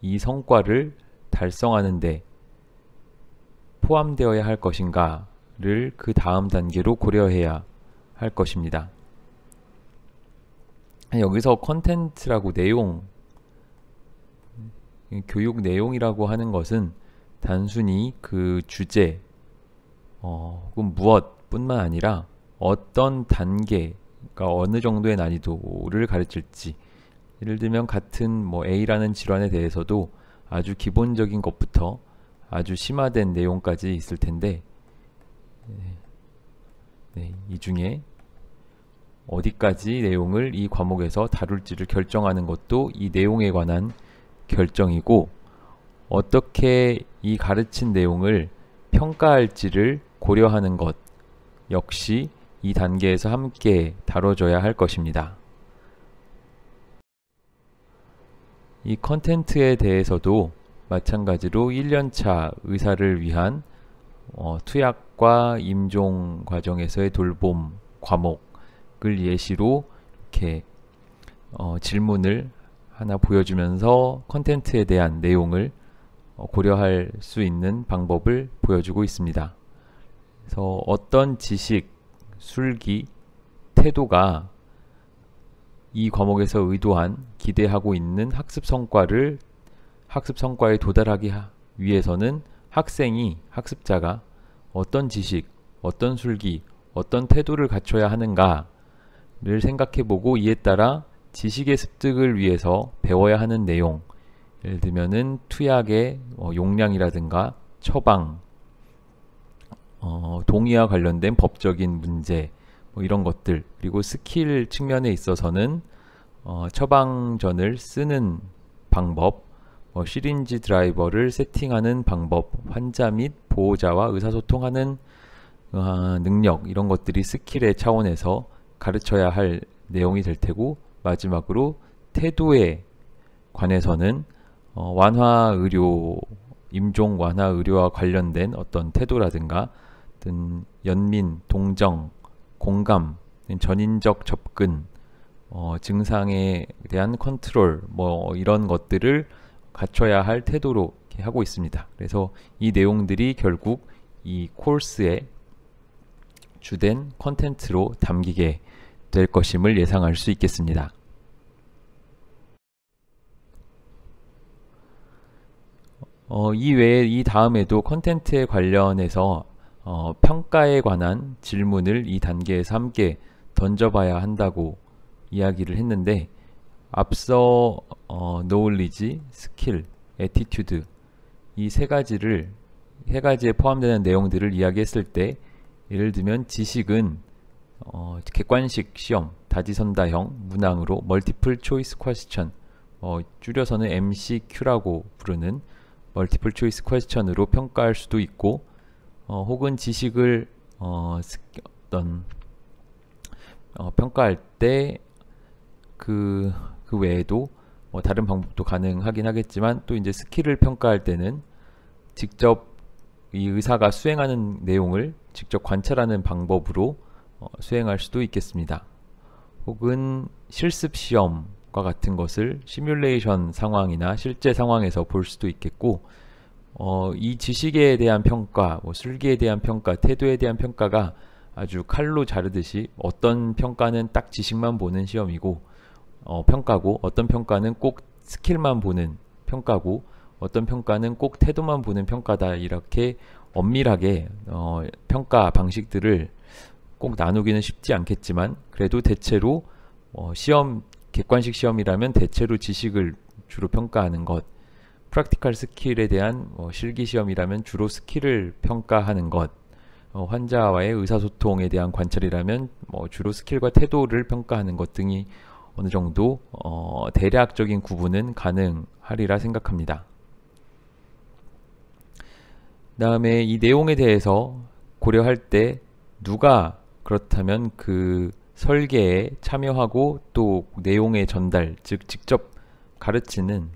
이 성과를 달성하는 데 포함되어야 할 것인가를 그 다음 단계로 고려해야 할 것입니다. 여기서 컨텐츠라고 교육 내용이라고 하는 것은 단순히 그 주제 혹은 무엇뿐만 아니라 어떤 단계, 그러니까 어느 정도의 난이도를 가르칠지, 예를 들면 같은 A라는 질환에 대해서도 아주 기본적인 것부터 아주 심화된 내용까지 있을 텐데, 이 중에 어디까지 내용을 이 과목에서 다룰지를 결정하는 것도 이 내용에 관한 결정이고, 어떻게 이 가르친 내용을 평가할지를 고려하는 것 역시 이 단계에서 함께 다뤄져야 할 것입니다. 이 컨텐츠에 대해서도 마찬가지로 1년차 의사를 위한 투약과 임종 과정에서의 돌봄 과목을 예시로 이렇게 질문을 하나 보여주면서 컨텐츠에 대한 내용을 고려할 수 있는 방법을 보여주고 있습니다. 그래서 어떤 지식, 술기, 태도가 이 과목에서 의도한 기대하고 있는 학습 성과에 도달하기 위해서는 학습자가 어떤 지식, 어떤 술기, 어떤 태도를 갖춰야 하는가를 생각해보고, 이에 따라 지식의 습득을 위해서 배워야 하는 내용, 예를 들면은 투약의 용량이라든가 처방, 동의와 관련된 법적인 문제, 이런 것들, 그리고 스킬 측면에 있어서는 처방전을 쓰는 방법, 시린지 드라이버를 세팅하는 방법, 환자 및 보호자와 의사소통하는 능력, 이런 것들이 스킬의 차원에서 가르쳐야 할 내용이 될 테고, 마지막으로 태도에 관해서는 임종 완화 의료와 관련된 어떤 태도라든가 어떤 연민, 동정, 공감, 전인적 접근, 증상에 대한 컨트롤, 이런 것들을 갖춰야 할 태도로 이렇게 하고 있습니다. 그래서 이 내용들이 결국 이 코र्스의 주된 컨텐츠로 담기게 될 것임을 예상할 수 있겠습니다. 이 외에 이 다음에도 컨텐츠에 관련해서 평가에 관한 질문을 이 단계에서 함께 던져봐야 한다고 이야기를 했는데, 앞서 knowledge, 스킬, attitude 이 세 가지에 포함되는 내용들을 이야기했을 때, 예를 들면 지식은 객관식 시험, 다지선다형 문항으로 multiple choice question, 줄여서는 MCQ라고 부르는 multiple choice question으로 평가할 수도 있고, 혹은 지식을 평가할 때 그 외에도 다른 방법도 가능하긴 하겠지만, 또 이제 스킬을 평가할 때는 직접 이 의사가 수행하는 내용을 직접 관찰하는 방법으로 수행할 수도 있겠습니다. 혹은 실습 시험과 같은 것을 시뮬레이션 상황이나 실제 상황에서 볼 수도 있겠고, 이 지식에 대한 평가, 술기에 대한 평가, 태도에 대한 평가가 아주 칼로 자르듯이, 어떤 평가는 딱 지식만 보는 시험이고 평가고, 어떤 평가는 꼭 스킬만 보는 평가고, 어떤 평가는 꼭 태도만 보는 평가다, 이렇게 엄밀하게 평가 방식들을 꼭 나누기는 쉽지 않겠지만, 그래도 대체로 객관식 시험이라면 대체로 지식을 주로 평가하는 것, 프랙티컬 스킬에 대한 실기 시험이라면 주로 스킬을 평가하는 것, 환자와의 의사소통에 대한 관찰이라면 주로 스킬과 태도를 평가하는 것 등이 어느 정도 대략적인 구분은 가능하리라 생각합니다. 다음에 이 내용에 대해서 고려할 때 누가 그렇다면 그 설계에 참여하고 또 내용의 전달, 즉 직접 가르치는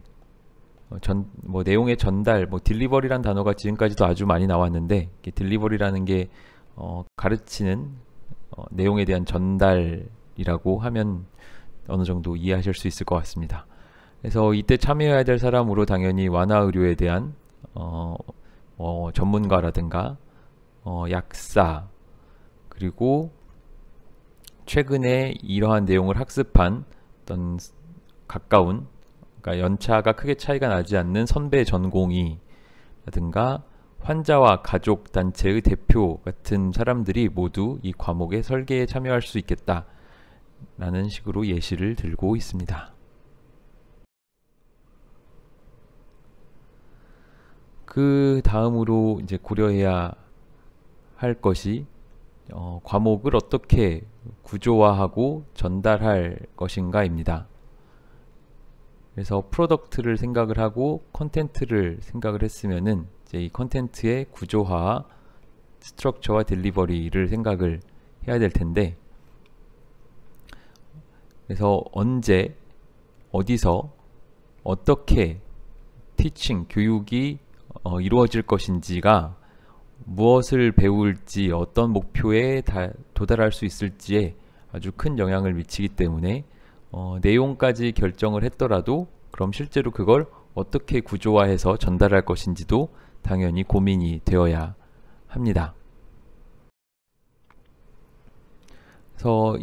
내용의 전달, 딜리버리란 단어가 지금까지도 아주 많이 나왔는데, 딜리버리라는 게 가르치는 내용에 대한 전달이라고 하면 어느 정도 이해하실 수 있을 것 같습니다. 그래서 이때 참여해야 될 사람으로 당연히 완화의료에 대한 전문가라든가 약사, 그리고 최근에 이러한 내용을 학습한 어떤 가까운, 그러니까 연차가 크게 차이가 나지 않는 선배 전공의라든가 환자와 가족 단체의 대표 같은 사람들이 모두 이 과목의 설계에 참여할 수 있겠다 라는 식으로 예시를 들고 있습니다. 그 다음으로 이제 고려해야 할 것이 과목을 어떻게 구조화하고 전달할 것인가입니다. 그래서 프로덕트를 생각을 하고 콘텐츠를 생각을 했으면은 이제 이 콘텐츠의 구조화, 스트럭처와 딜리버리를 생각을 해야 될 텐데, 그래서 언제, 어디서, 어떻게 티칭, 교육이 이루어질 것인지가 무엇을 배울지, 어떤 목표에 도달할 수 있을지에 아주 큰 영향을 미치기 때문에 내용까지 결정을 했더라도 그럼 실제로 그걸 어떻게 구조화해서 전달할 것인지도 당연히 고민이 되어야 합니다. 그래서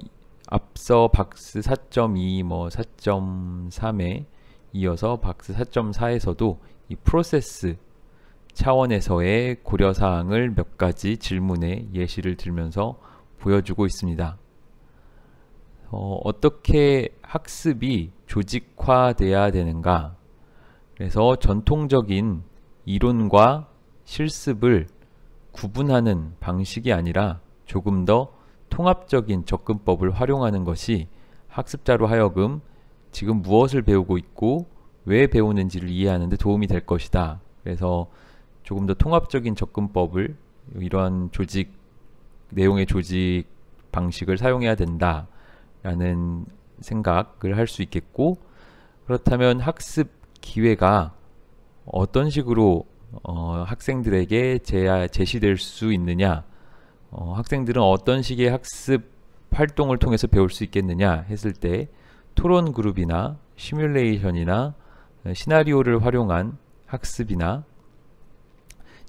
앞서 박스 4.2, 4.3에 이어서 박스 4.4에서도 이 프로세스 차원에서의 고려사항을 몇 가지 질문에 예시를 들면서 보여주고 있습니다. 어떻게 학습이 조직화돼야 되는가? 그래서 전통적인 이론과 실습을 구분하는 방식이 아니라 조금 더 통합적인 접근법을 활용하는 것이 학습자로 하여금 지금 무엇을 배우고 있고 왜 배우는지를 이해하는 데 도움이 될 것이다. 그래서 조금 더 통합적인 접근법을, 이러한 내용의 조직 방식을 사용해야 된다 라는 생각을 할 수 있겠고, 그렇다면 학습 기회가 어떤 식으로 학생들에게 제시될 수 있느냐, 학생들은 어떤 식의 학습 활동을 통해서 배울 수 있겠느냐 했을 때, 토론 그룹이나 시뮬레이션이나 시나리오를 활용한 학습이나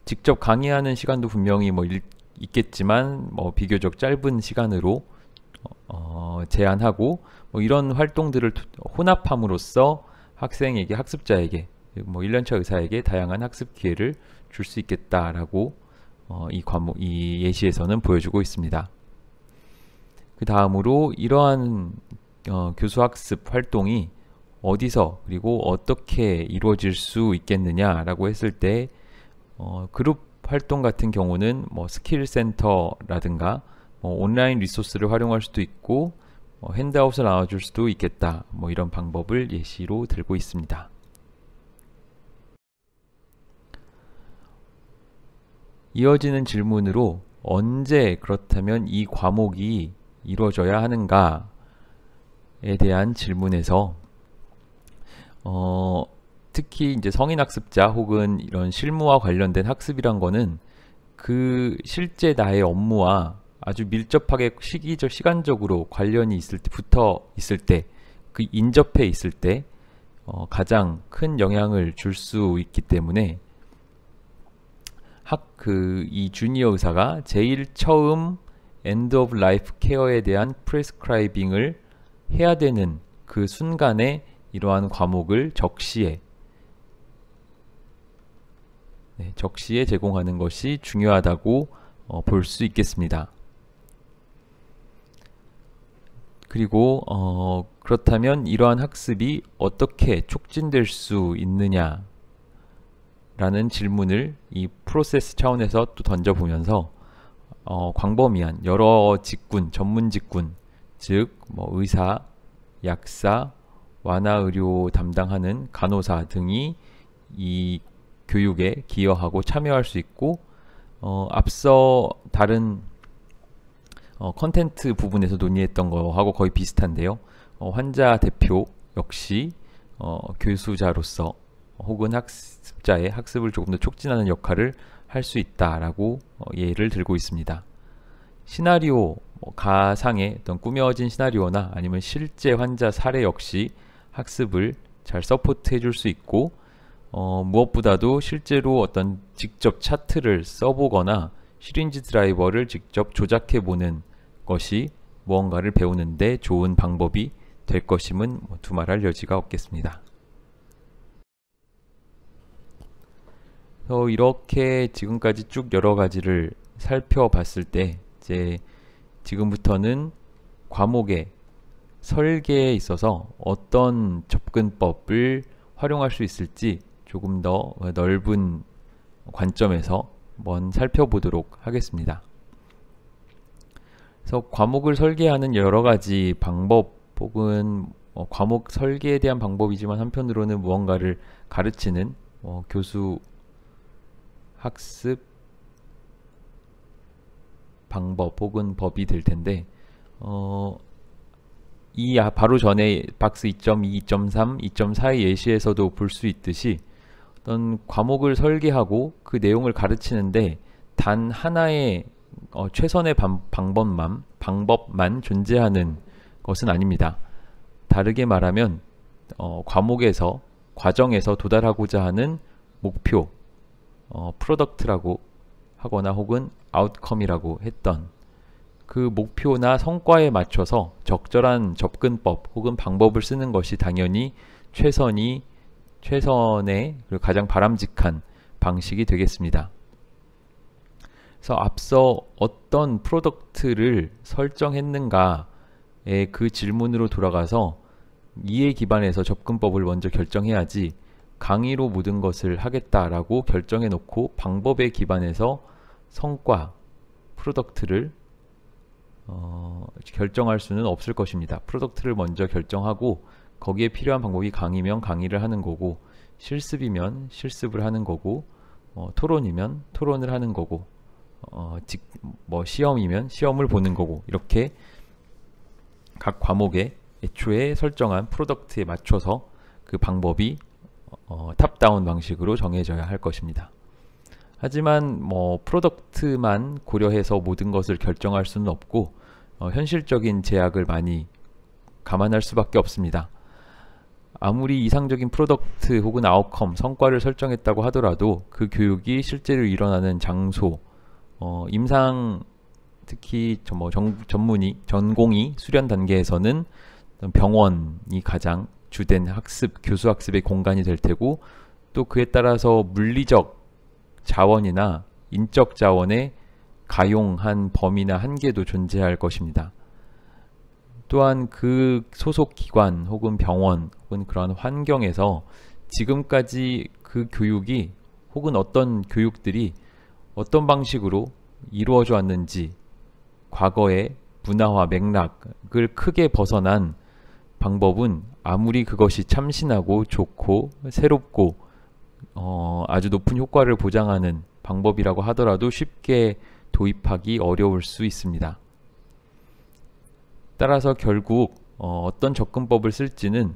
직접 강의하는 시간도 분명히 있겠지만 비교적 짧은 시간으로 제한하고 이런 활동들을 혼합함으로써 학생에게, 학습자에게 뭐 1년차 의사에게 다양한 학습 기회를 줄 수 있겠다라고 이 예시에서는 보여주고 있습니다. 그 다음으로 이러한 교수 학습 활동이 어디서 그리고 어떻게 이루어질 수 있겠느냐라고 했을 때 그룹 활동 같은 경우는 뭐 스킬 센터라든가 뭐 온라인 리소스를 활용할 수도 있고 핸드아웃을 나눠줄 수도 있겠다. 뭐 이런 방법을 예시로 들고 있습니다. 이어지는 질문으로 언제 그렇다면 이 과목이 이루어져야 하는가에 대한 질문에서 특히 이제 성인학습자 혹은 이런 실무와 관련된 학습이란 거는 그 실제 나의 업무와 아주 밀접하게 시간적으로 관련이 붙어 있을 때, 그 인접해 있을 때 가장 큰 영향을 줄 수 있기 때문에 이 주니어 의사가 제일 처음 엔드 오브 라이프 케어에 대한 프레스크라이빙을 해야 되는 그 순간에 이러한 과목을 적시에 제공하는 것이 중요하다고 볼 수 있겠습니다. 그리고 그렇다면 이러한 학습이 어떻게 촉진될 수 있느냐 라는 질문을 이 프로세스 차원에서 또 던져보면서 광범위한 여러 직군, 전문 직군, 즉 뭐 의사, 약사, 완화의료 담당하는 간호사 등이 이 교육에 기여하고 참여할 수 있고 앞서 다른 컨텐트 부분에서 논의했던 거하고 거의 비슷한데요. 환자 대표 역시 교수자로서 혹은 학습자의 학습을 조금 더 촉진하는 역할을 할 수 있다라고 예를 들고 있습니다. 시나리오, 가상의 어떤 꾸며진 시나리오나 아니면 실제 환자 사례 역시 학습을 잘 서포트 해줄 수 있고 무엇보다도 실제로 어떤 직접 차트를 써보거나 시린지 드라이버를 직접 조작해 보는 것이 무언가를 배우는데 좋은 방법이 될 것임은 두말할 여지가 없겠습니다. 이렇게 지금까지 쭉 여러 가지를 살펴봤을 때 이제 지금부터는 과목의 설계에 있어서 어떤 접근법을 활용할 수 있을지 조금 더 넓은 관점에서 한번 살펴보도록 하겠습니다. 그래서 과목을 설계하는 여러 가지 방법 혹은 과목 설계에 대한 방법이지만 한편으로는 무언가를 가르치는 교수 학습 방법 혹은 법이 될 텐데 바로 전에 박스 2.2, 2.3, 2.4의 예시에서도 볼 수 있듯이 어떤 과목을 설계하고 그 내용을 가르치는데 단 하나의 최선의 방법만 존재하는 것은 아닙니다. 다르게 말하면 과정에서 도달하고자 하는 목표, 프로덕트라고 하거나 혹은 아웃컴이라고 했던 그 목표나 성과에 맞춰서 적절한 접근법 혹은 방법을 쓰는 것이 당연히 최선의 그리고 가장 바람직한 방식이 되겠습니다. 그래서 앞서 어떤 프로덕트를 설정했는가의 그 질문으로 돌아가서 이에 기반해서 접근법을 먼저 결정해야지 강의로 모든 것을 하겠다라고 결정해 놓고 방법에 기반해서 성과, 프로덕트를 결정할 수는 없을 것입니다. 프로덕트를 먼저 결정하고 거기에 필요한 방법이 강의면 강의를 하는 거고 실습이면 실습을 하는 거고 토론이면 토론을 하는 거고 시험이면 시험을 보는 거고 이렇게 각 과목에 애초에 설정한 프로덕트에 맞춰서 그 방법이 탑다운 방식으로 정해져야 할 것입니다. 하지만 프로덕트만 고려해서 모든 것을 결정할 수는 없고 현실적인 제약을 많이 감안할 수밖에 없습니다. 아무리 이상적인 프로덕트 혹은 아웃컴, 성과를 설정했다고 하더라도 그 교육이 실제로 일어나는 장소, 특히 전공의 수련 단계에서는 병원이 가장 주된 교수 학습의 공간이 될 테고 또 그에 따라서 물리적 자원이나 인적 자원의 가용한 범위나 한계도 존재할 것입니다. 또한 그 소속 기관 혹은 병원 혹은 그러한 환경에서 지금까지 그 교육이 혹은 어떤 교육들이 어떤 방식으로 이루어져 왔는지 과거의 문화와 맥락을 크게 벗어난 방법은 아무리 그것이 참신하고 좋고 새롭고 아주 높은 효과를 보장하는 방법이라고 하더라도 쉽게 도입하기 어려울 수 있습니다. 따라서 결국 어떤 접근법을 쓸지는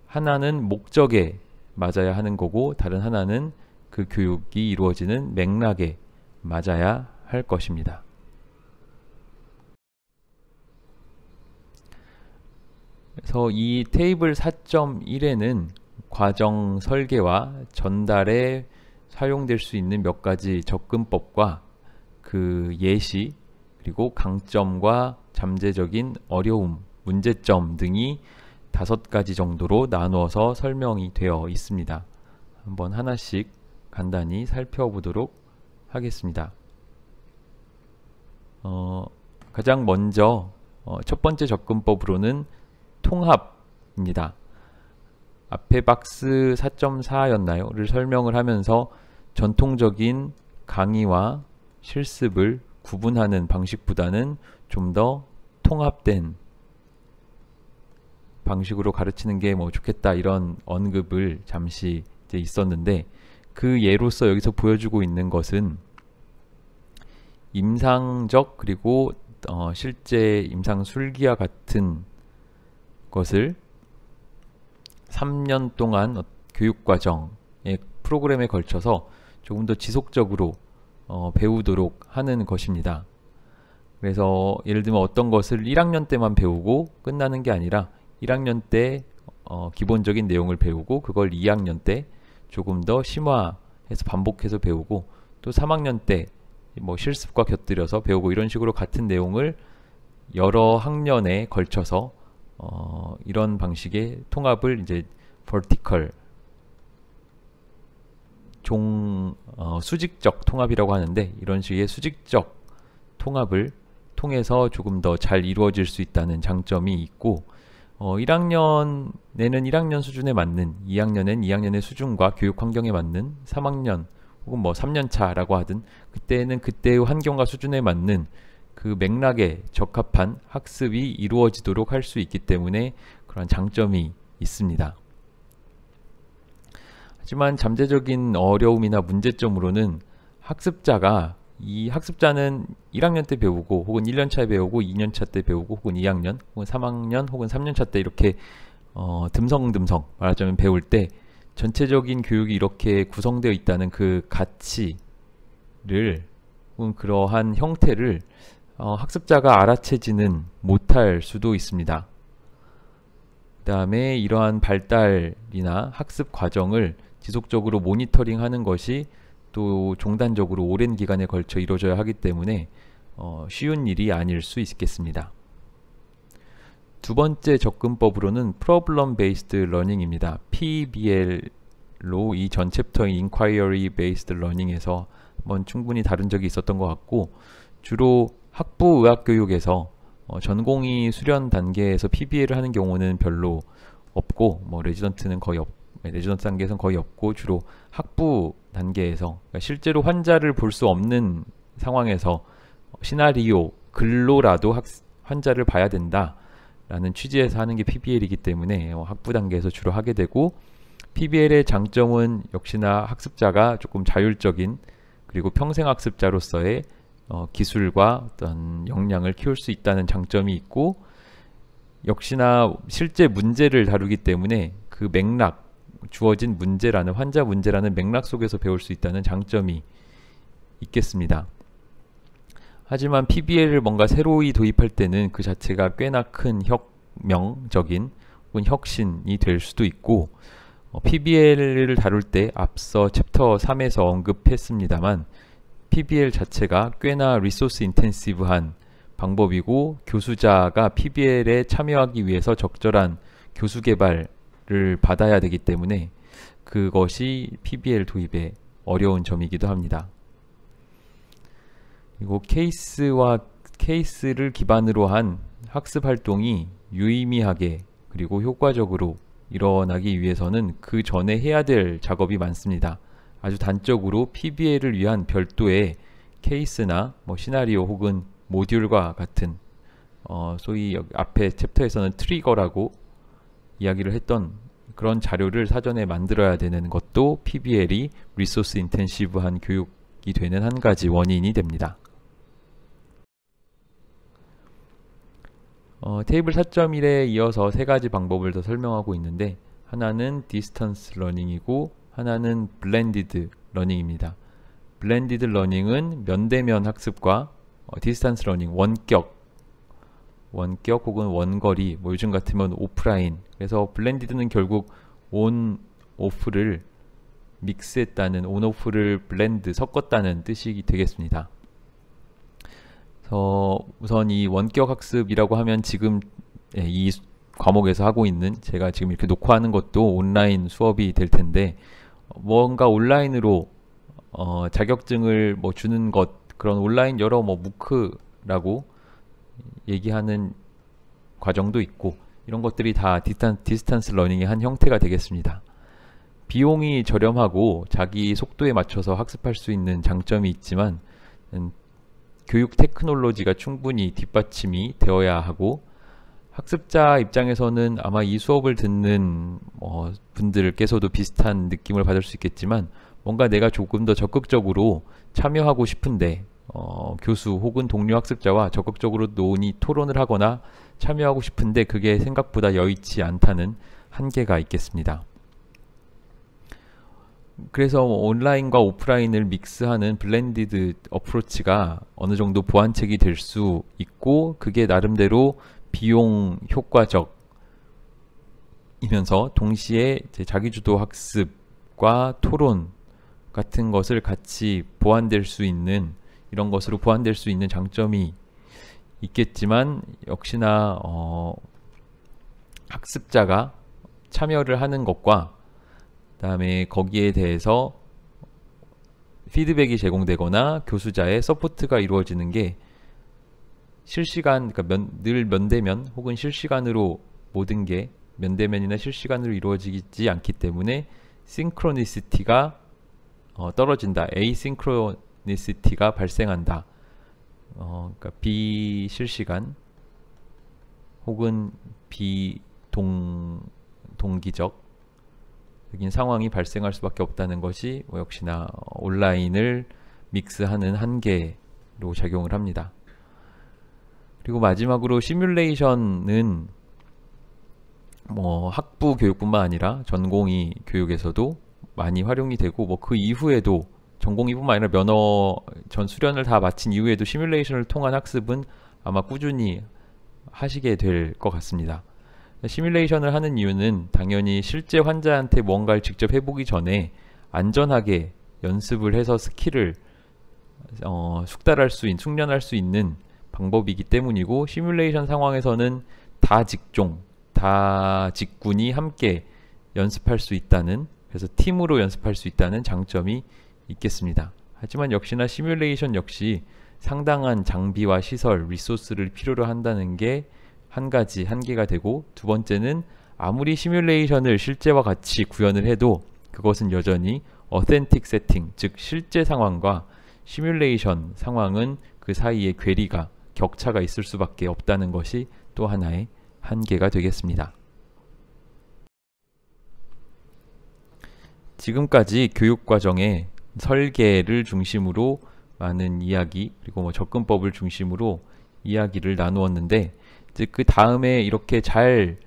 하나는 목적에 맞아야 하는 거고 다른 하나는 그 교육이 이루어지는 맥락에 맞아야 할 것입니다. 그래서 이 테이블 4.1에는 과정 설계와 전달에 사용될 수 있는 몇 가지 접근법과 그 예시 그리고 강점과 잠재적인 어려움, 문제점 등이 5가지 정도로 나누어서 설명이 되어 있습니다. 한번 하나씩 간단히 살펴보도록 하겠습니다. 가장 먼저 첫 번째 접근법으로는 통합입니다. 앞에 박스 4.4였나요?를 설명을 하면서 전통적인 강의와 실습을 구분하는 방식보다는 좀 더 통합된 방식으로 가르치는 게 뭐 좋겠다 이런 언급을 잠시 이제 있었는데 그 예로서 여기서 보여주고 있는 것은 임상적 그리고 실제 임상 술기와 같은 것을 3년 동안 교육과정의 프로그램에 걸쳐서 조금 더 지속적으로 배우도록 하는 것입니다. 그래서 예를 들면 어떤 것을 1학년 때만 배우고 끝나는 게 아니라 1학년 때 기본적인 내용을 배우고 그걸 2학년 때 조금 더 심화해서 반복해서 배우고 또 3학년 때 뭐 실습과 곁들여서 배우고 이런 식으로 같은 내용을 여러 학년에 걸쳐서 이런 방식의 통합을 이제 vertical 수직적 통합이라고 하는데 이런 식의 수직적 통합을 통해서 조금 더 잘 이루어질 수 있다는 장점이 있고 1학년에는 1학년 수준에 맞는 2학년엔 2학년의 수준과 교육 환경에 맞는 3학년 혹은 뭐 3년차라고 하든 그때는 그때의 환경과 수준에 맞는 그 맥락에 적합한 학습이 이루어지도록 할 수 있기 때문에 그런 장점이 있습니다. 하지만 잠재적인 어려움이나 문제점으로는 이 학습자는 1학년 때 배우고 혹은 1년차에 배우고 2년차 때 배우고 혹은 2학년 혹은 3학년 혹은 3년차 때 이렇게 듬성듬성 말하자면 배울 때 전체적인 교육이 이렇게 구성되어 있다는 그 가치를 혹은 그러한 형태를 학습자가 알아채지는 못할 수도 있습니다. 그 다음에 이러한 발달이나 학습 과정을 지속적으로 모니터링하는 것이 또 종단적으로 오랜 기간에 걸쳐 이루어져야 하기 때문에 쉬운 일이 아닐 수 있겠습니다. 두 번째 접근법으로는 Problem Based Learning입니다. PBL로 이 전 챕터인 Inquiry Based Learning에서 한번 충분히 다룬 적이 있었던 것 같고 주로 학부 의학교육에서 전공의 수련 단계에서 PBL을 하는 경우는 별로 없고 뭐 레지던트 단계에서는 거의 없고 주로 학부 단계에서 그러니까 실제로 환자를 볼 수 없는 상황에서 시나리오 글로라도 환자를 봐야 된다 라는 취지에서 하는 게 PBL이기 때문에 학부 단계에서 주로 하게 되고 PBL의 장점은 역시나 학습자가 조금 자율적인 그리고 평생학습자로서의 기술과 어떤 역량을 키울 수 있다는 장점이 있고 역시나 실제 문제를 다루기 때문에 그 맥락 주어진 문제라는 환자 문제라는 맥락 속에서 배울 수 있다는 장점이 있겠습니다. 하지만 PBL을 뭔가 새로이 도입할 때는 그 자체가 꽤나 큰 혁명적인 혹은 혁신이 될 수도 있고 PBL을 다룰 때 앞서 챕터 3에서 언급했습니다만 PBL 자체가 꽤나 리소스 인텐시브한 방법이고 교수자가 PBL에 참여하기 위해서 적절한 교수 개발을 받아야 되기 때문에 그것이 PBL 도입의 어려운 점이기도 합니다. 그리고 케이스를 기반으로 한 학습 활동이 유의미하게 그리고 효과적으로 일어나기 위해서는 그 전에 해야 될 작업이 많습니다. 아주 단적으로 PBL을 위한 별도의 케이스나 시나리오 혹은 모듈과 같은 소위 앞에 챕터에서는 트리거라고 이야기를 했던 그런 자료를 사전에 만들어야 되는 것도 PBL이 리소스 인텐시브한 교육이 되는 한 가지 원인이 됩니다. 테이블 4.1에 이어서 세 가지 방법을 더 설명하고 있는데, 하나는 디스턴스 러닝이고 하나는 블렌디드 러닝입니다. 블렌디드 러닝은 면대면 학습과 디스턴스 러닝, 원격 혹은 원거리, 요즘 같으면 오프라인. 그래서 블렌디드는 결국 온, 오프를 믹스했다는, 온, 오프를 블렌드, 섞었다는 뜻이 되겠습니다. 그래서 우선 이 원격 학습이라고 하면 지금 이 과목에서 하고 있는, 제가 지금 이렇게 녹화하는 것도 온라인 수업이 될 텐데, 뭔가 온라인으로 자격증을 주는 것, 그런 온라인 여러 무크라고 얘기하는 과정도 있고, 이런 것들이 다 디스턴스 러닝의 한 형태가 되겠습니다. 비용이 저렴하고 자기 속도에 맞춰서 학습할 수 있는 장점이 있지만, 교육 테크놀로지가 충분히 뒷받침이 되어야 하고, 학습자 입장에서는 아마 이 수업을 듣는 분들께서도 비슷한 느낌을 받을 수 있겠지만, 뭔가 내가 조금 더 적극적으로 참여하고 싶은데 교수 혹은 동료 학습자와 적극적으로 토론을 하거나 참여하고 싶은데 그게 생각보다 여의치 않다는 한계가 있겠습니다. 그래서 온라인과 오프라인을 믹스하는 블렌디드 어프로치가 어느 정도 보완책이 될 수 있고, 그게 나름대로 비용 효과적이면서 동시에 자기주도 학습과 토론 같은 것을 같이 보완될 수 있는, 이런 것으로 보완될 수 있는 장점이 있겠지만, 역시나 학습자가 참여를 하는 것과 그다음에 거기에 대해서 피드백이 제공되거나 교수자의 서포트가 이루어지는 게 실시간, 그러니까 늘 면대면 혹은 실시간으로 모든 게 면대면이나 실시간으로 이루어지지 않기 때문에 싱크로니시티가 떨어진다, 에이싱크로니시티가 발생한다. 그러니까 비실시간 혹은 비동기적 상황이 발생할 수밖에 없다는 것이 역시나 온라인을 믹스하는 한계로 작용을 합니다. 그리고 마지막으로 시뮬레이션은 학부 교육뿐만 아니라 전공의 교육에서도 많이 활용이 되고, 그 이후에도 전공의뿐만 아니라 면허 전 수련을 다 마친 이후에도 시뮬레이션을 통한 학습은 아마 꾸준히 하시게 될 것 같습니다. 시뮬레이션을 하는 이유는 당연히 실제 환자한테 뭔가를 직접 해보기 전에 안전하게 연습을 해서 스킬을 숙련할 수 있는 방법이기 때문이고, 시뮬레이션 상황에서는 다 직군이 함께 연습할 수 있다는, 그래서 팀으로 연습할 수 있다는 장점이 있겠습니다. 하지만 역시나 시뮬레이션 역시 상당한 장비와 시설, 리소스를 필요로 한다는 게 한 가지 한계가 되고, 두 번째는 아무리 시뮬레이션을 실제와 같이 구현을 해도 그것은 여전히 어센틱 세팅, 즉 실제 상황과 시뮬레이션 상황은 그 사이에 격차가 있을 수밖에 없다는 것이 또 하나의 한계가 되겠습니다. 지금까지 교육과정의 설계를 중심으로 많은 이야기, 그리고 접근법을 중심으로 이야기를 나누었는데, 즉 그 다음에 이렇게 잘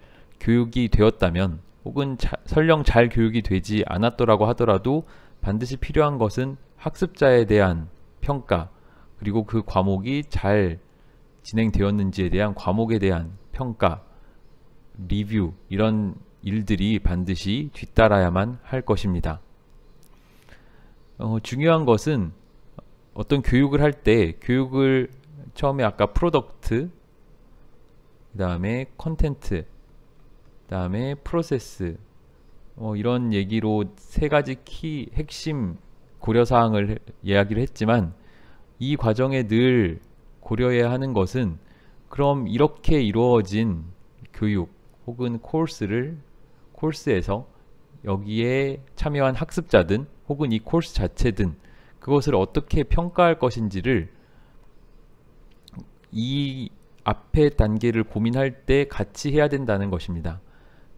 교육이 되었다면, 혹은 설령 잘 교육이 되지 않았더라고 하더라도 반드시 필요한 것은 학습자에 대한 평가, 그리고 그 과목이 잘 진행되었는지에 대한 과목에 대한 평가, 리뷰, 이런 일들이 반드시 뒤따라야만 할 것입니다. 중요한 것은 어떤 교육을 할 때, 교육을 처음에 아까 프로덕트, 그 다음에 컨텐트, 그 다음에 프로세스, 이런 얘기로 세 가지 핵심 고려사항을 이야기를 했지만, 이 과정에 늘 고려해야 하는 것은, 그럼 이렇게 이루어진 교육 혹은 코र्스에서 여기에 참여한 학습자든 혹은 이 코र्스 자체든 그것을 어떻게 평가할 것인지를 이 앞에 단계를 고민할 때 같이 해야 된다는 것입니다.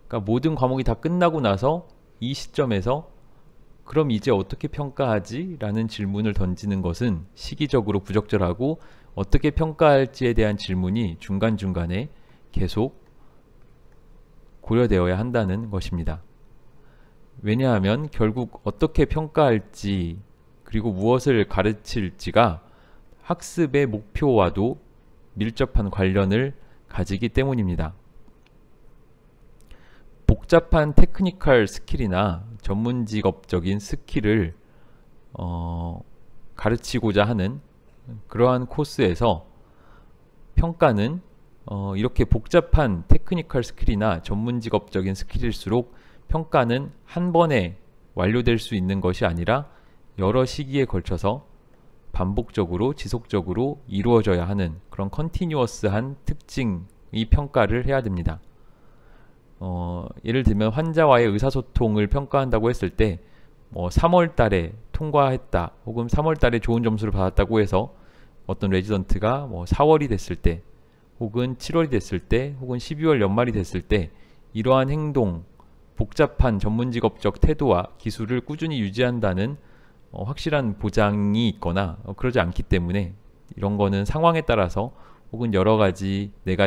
그러니까 모든 과목이 다 끝나고 나서 이 시점에서 그럼 이제 어떻게 평가하지? 라는 질문을 던지는 것은 시기적으로 부적절하고, 어떻게 평가할지에 대한 질문이 중간중간에 계속 고려되어야 한다는 것입니다. 왜냐하면 결국 어떻게 평가할지 그리고 무엇을 가르칠지가 학습의 목표와도 밀접한 관련을 가지기 때문입니다. 복잡한 테크니컬 스킬이나 전문직업적인 스킬을 가르치고자 하는 그러한 코스에서 평가는 이렇게 복잡한 테크니컬 스킬이나 전문직업적인 스킬일수록 평가는 한 번에 완료될 수 있는 것이 아니라 여러 시기에 걸쳐서 반복적으로 지속적으로 이루어져야 하는 그런 컨티뉴어스한 특징의 평가를 해야 됩니다. 예를 들면 환자와의 의사소통을 평가한다고 했을 때 3월 달에 통과했다 혹은 3월 달에 좋은 점수를 받았다고 해서 어떤 레지던트가 4월이 됐을 때 혹은 7월이 됐을 때 혹은 12월 연말이 됐을 때 이러한 행동, 복잡한 전문직업적 태도와 기술을 꾸준히 유지한다는 확실한 보장이 있거나 그러지 않기 때문에, 이런 거는 상황에 따라서 혹은 여러 가지 내가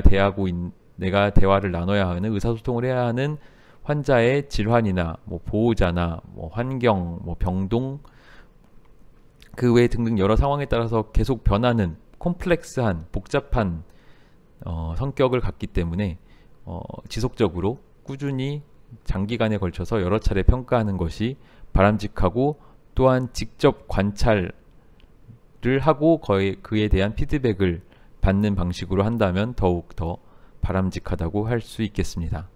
대화를 나눠야 하는, 의사소통을 해야 하는 환자의 질환이나 보호자나 환경, 병동, 그 외 등등 여러 상황에 따라서 계속 변하는 콤플렉스한 복잡한 성격을 갖기 때문에 지속적으로 꾸준히 장기간에 걸쳐서 여러 차례 평가하는 것이 바람직하고, 또한 직접 관찰을 하고 그에 대한 피드백을 받는 방식으로 한다면 더욱 더 바람직하다고 할 수 있겠습니다.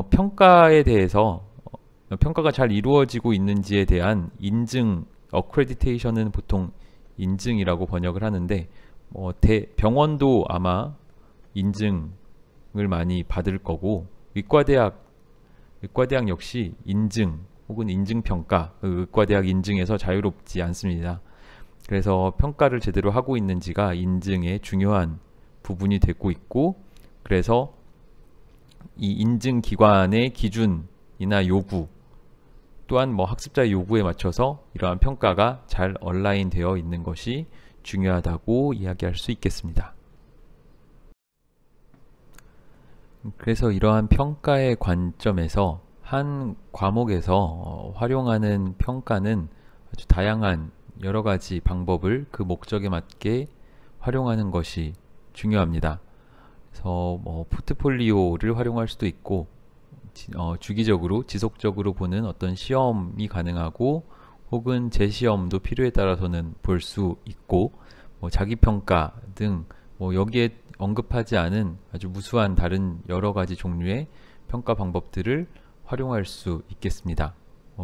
평가에 대해서 평가가 잘 이루어지고 있는지에 대한 인증, 어크레디테이션은 보통 인증이라고 번역을 하는데, 병원도 아마 인증을 많이 받을 거고, 의과대학 역시 인증 혹은 인증평가, 의과대학 인증에서 자유롭지 않습니다. 그래서 평가를 제대로 하고 있는지가 인증의 중요한 부분이 되고 있고, 그래서 이 인증기관의 기준이나 요구, 또한 학습자의 요구에 맞춰서 이러한 평가가 잘 얼라인 되어 있는 것이 중요하다고 이야기할 수 있겠습니다. 그래서 이러한 평가의 관점에서 한 과목에서 활용하는 평가는 아주 다양한 여러 가지 방법을 그 목적에 맞게 활용하는 것이 중요합니다. 그래서 포트폴리오를 활용할 수도 있고, 주기적으로 지속적으로 보는 어떤 시험이 가능하고, 혹은 재시험도 필요에 따라서는 볼 수 있고, 자기평가 등 여기에 언급하지 않은 아주 무수한 다른 여러 가지 종류의 평가 방법들을 활용할 수 있겠습니다.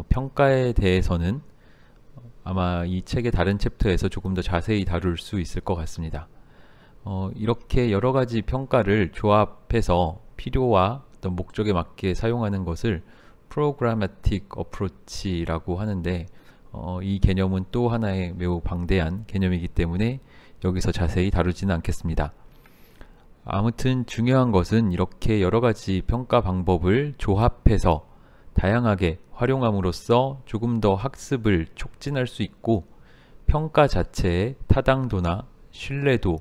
평가에 대해서는 아마 이 책의 다른 챕터에서 조금 더 자세히 다룰 수 있을 것 같습니다. 이렇게 여러 가지 평가를 조합해서 필요와 어떤 목적에 맞게 사용하는 것을 프로그래매틱 어프로치라고 하는데, 이 개념은 또 하나의 매우 방대한 개념이기 때문에 여기서 자세히 다루지는 않겠습니다. 아무튼 중요한 것은 이렇게 여러 가지 평가 방법을 조합해서 다양하게 활용함으로써 조금 더 학습을 촉진할 수 있고, 평가 자체의 타당도나 신뢰도,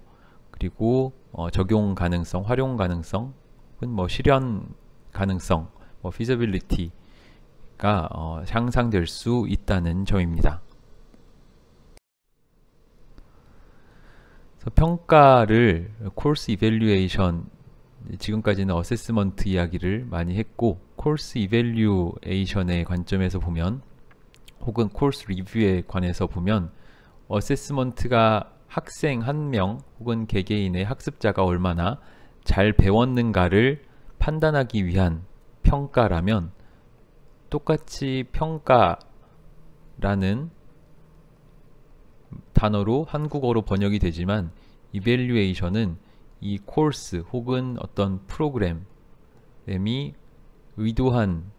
그리고 적용 가능성, 활용 가능성, 혹은 실현 가능성, feasibility가 향상될 수 있다는 점입니다. 그래서 평가를 코र्스 이밸류에이션, 지금까지는 어세스먼트 이야기를 많이 했고, 코र्스 이밸류에이션의 관점에서 보면, 혹은 코र्스 리뷰에 관해서 보면, 어세스먼트가 학생 한 명 혹은 개개인의 학습자가 얼마나 잘 배웠는가를 판단하기 위한 평가라면 똑같이 평가라는 단어로 한국어로 번역이 되지만 evaluation은 이 코र्스 혹은 어떤 프로그램이 의도한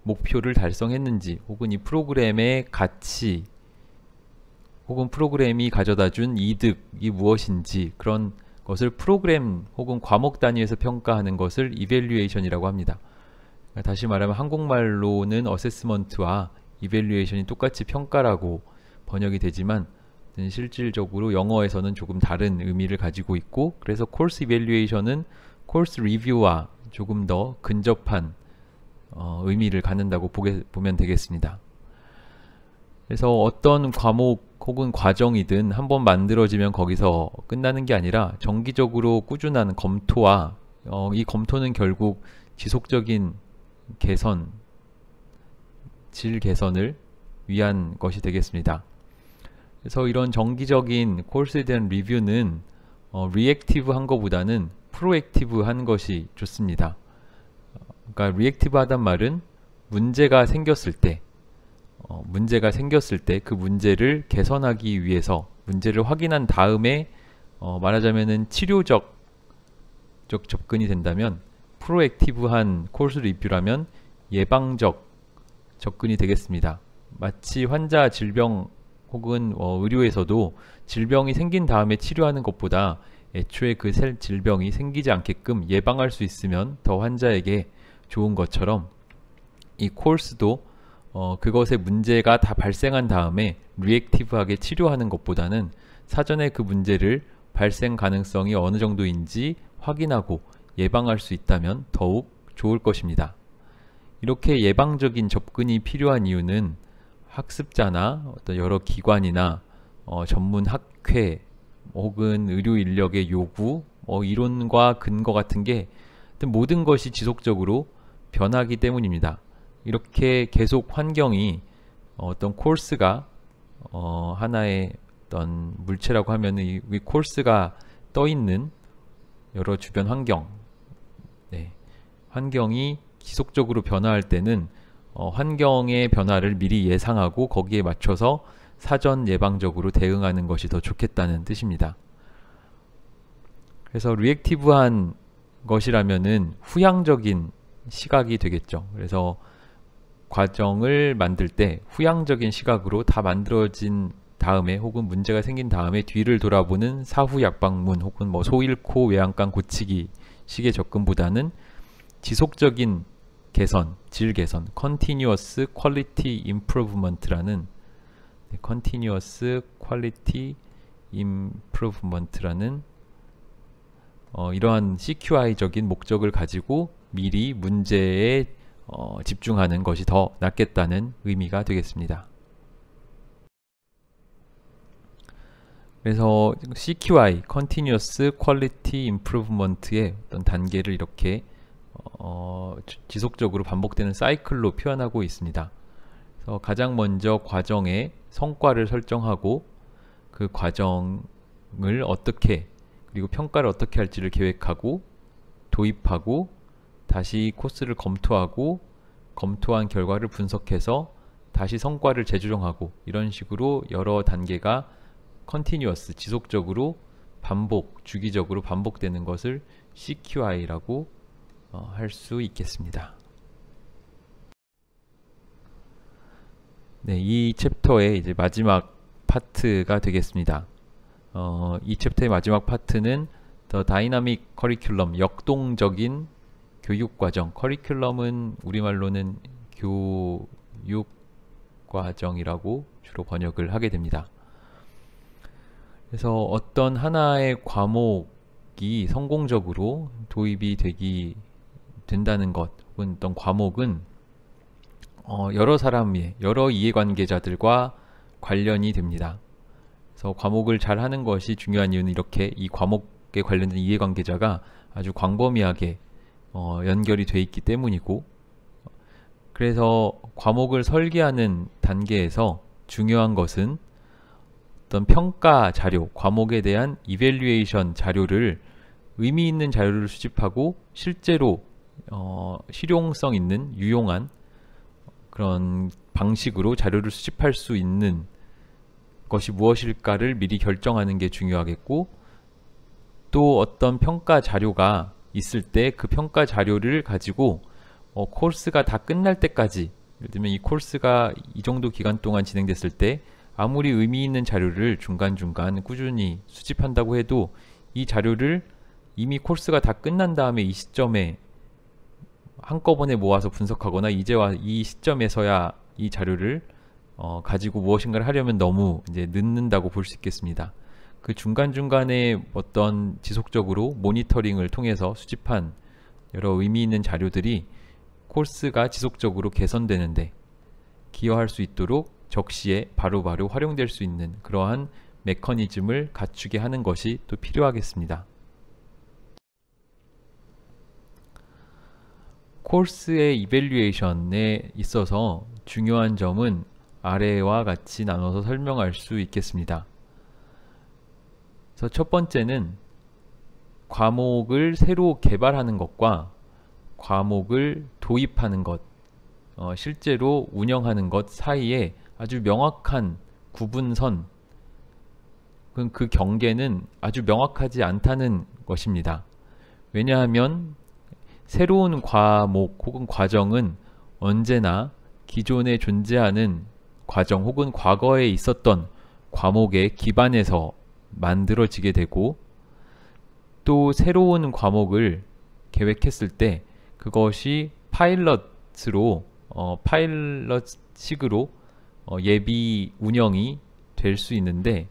목표를 달성했는지 혹은 이 프로그램의 가치 혹은 프로그램이 가져다준 이득이 무엇인지 그런 것을 프로그램 혹은 과목 단위에서 평가하는 것을 evaluation이라고 합니다. 다시 말하면 한국말로는 어세스먼트와 evaluation이 똑같이 평가라고 번역이 되지만 실질적으로 영어에서는 조금 다른 의미를 가지고 있고, 그래서 course evaluation은 course review와 조금 더 근접한 의미를 갖는다고 보면 되겠습니다. 그래서 어떤 과목 혹은 과정이든 한번 만들어지면 거기서 끝나는 게 아니라 정기적으로 꾸준한 검토와 이 검토는 결국 지속적인 개선, 질 개선을 위한 것이 되겠습니다. 그래서 이런 정기적인 코र्스에 대한 리뷰는 리액티브 한 것보다는 프로액티브 한 것이 좋습니다. 그러니까 리액티브 하단 말은 문제가 생겼을 때 그 문제를 개선하기 위해서 문제를 확인한 다음에 말하자면은 치료적 접근이 된다면, 프로액티브한 코र्스 리뷰라면 예방적 접근이 되겠습니다. 마치 환자 질병 혹은 의료에서도 질병이 생긴 다음에 치료하는 것보다 애초에 그 질병이 생기지 않게끔 예방할 수 있으면 더 환자에게 좋은 것처럼, 이 코र्스도 그것의 문제가 다 발생한 다음에 리액티브하게 치료하는 것보다는 사전에 그 문제를 발생 가능성이 어느 정도인지 확인하고 예방할 수 있다면 더욱 좋을 것입니다. 이렇게 예방적인 접근이 필요한 이유는 학습자나 어떤 여러 기관이나 전문 학회 혹은 의료 인력의 요구, 이론과 근거 같은 게 모든 것이 지속적으로 변하기 때문입니다. 이렇게 계속 환경이 어떤 코र्스가 하나의 어떤 물체라고 하면 이 코र्스가 떠 있는 여러 주변 환경이 지속적으로 변화할 때는 환경의 변화를 미리 예상하고 거기에 맞춰서 사전 예방적으로 대응하는 것이 더 좋겠다는 뜻입니다. 그래서 리액티브한 것이라면은 후향적인 시각이 되겠죠. 그래서 과정을 만들 때 후향적인 시각으로 다 만들어진 다음에 혹은 문제가 생긴 다음에 뒤를 돌아보는 사후 약방문 혹은 소 잃고 외양간 고치기 식의 접근보다는 지속적인 개선, 질 개선, Continuous Quality Improvement라는 이러한 CQI적인 목적을 가지고 미리 문제에 집중하는 것이 더 낫겠다는 의미가 되겠습니다. 그래서 CQI, Continuous Quality Improvement의 어떤 단계를 이렇게 지속적으로 반복되는 사이클로 표현하고 있습니다. 그래서 가장 먼저 과정의 성과를 설정하고 그 과정을 어떻게 그리고 평가를 어떻게 할지를 계획하고 도입하고 다시 코스를 검토하고 검토한 결과를 분석해서 다시 성과를 재조정하고, 이런 식으로 여러 단계가 컨티뉴어스, 지속적으로 주기적으로 반복되는 것을 CQI라고 할 수 있겠습니다. 네, 이 챕터의 이제 마지막 파트가 되겠습니다. 이 챕터의 마지막 파트는 The Dynamic Curriculum, 역동적인 교육과정. 커리큘럼은 우리말로는 교육과정이라고 주로 번역을 하게 됩니다. 그래서 어떤 하나의 과목이 성공적으로 도입이 된다는 것, 혹은 어떤 과목은 여러 이해관계자들과 관련이 됩니다. 그래서 과목을 잘 하는 것이 중요한 이유는 이렇게 이 과목에 관련된 이해관계자가 아주 광범위하게 연결이 돼 있기 때문이고, 그래서 과목을 설계하는 단계에서 중요한 것은 어떤 평가 자료, 과목에 대한 이밸류에이션 자료를 의미 있는 자료를 수집하고 실제로 실용성 있는 유용한 그런 방식으로 자료를 수집할 수 있는 것이 무엇일까를 미리 결정하는 게 중요하겠고, 또 어떤 평가 자료가 있을 때 그 평가 자료를 가지고 코र्스가 다 끝날 때까지, 예를 들면 이 코र्스가 이 정도 기간 동안 진행됐을 때 아무리 의미 있는 자료를 중간중간 꾸준히 수집한다고 해도 이 자료를 이미 코र्스가 다 끝난 다음에 이 시점에 한꺼번에 모아서 분석하거나 이제와 이 시점에서야 이 자료를 가지고 무엇인가를 하려면 너무 이제 늦는다고 볼 수 있겠습니다. 그 중간중간에 어떤 지속적으로 모니터링을 통해서 수집한 여러 의미 있는 자료들이 코र्스가 지속적으로 개선되는데 기여할 수 있도록 적시에 바로바로 활용될 수 있는 그러한 메커니즘을 갖추게 하는 것이 또 필요하겠습니다. 코र्스의 이밸류에이션에 있어서 중요한 점은 아래와 같이 나눠서 설명할 수 있겠습니다. 그래서 첫 번째는 과목을 새로 개발하는 것과 과목을 도입하는 것, 실제로 운영하는 것 사이에 아주 명확한 구분선, 그 경계는 아주 명확하지 않다는 것입니다. 왜냐하면 새로운 과목 혹은 과정은 언제나 기존에 존재하는 과정 혹은 과거에 있었던 과목에 기반해서 만들어지게 되고, 또 새로운 과목을 계획했을 때 그것이 파일럿식으로 예비 운영이 될 수 있는데,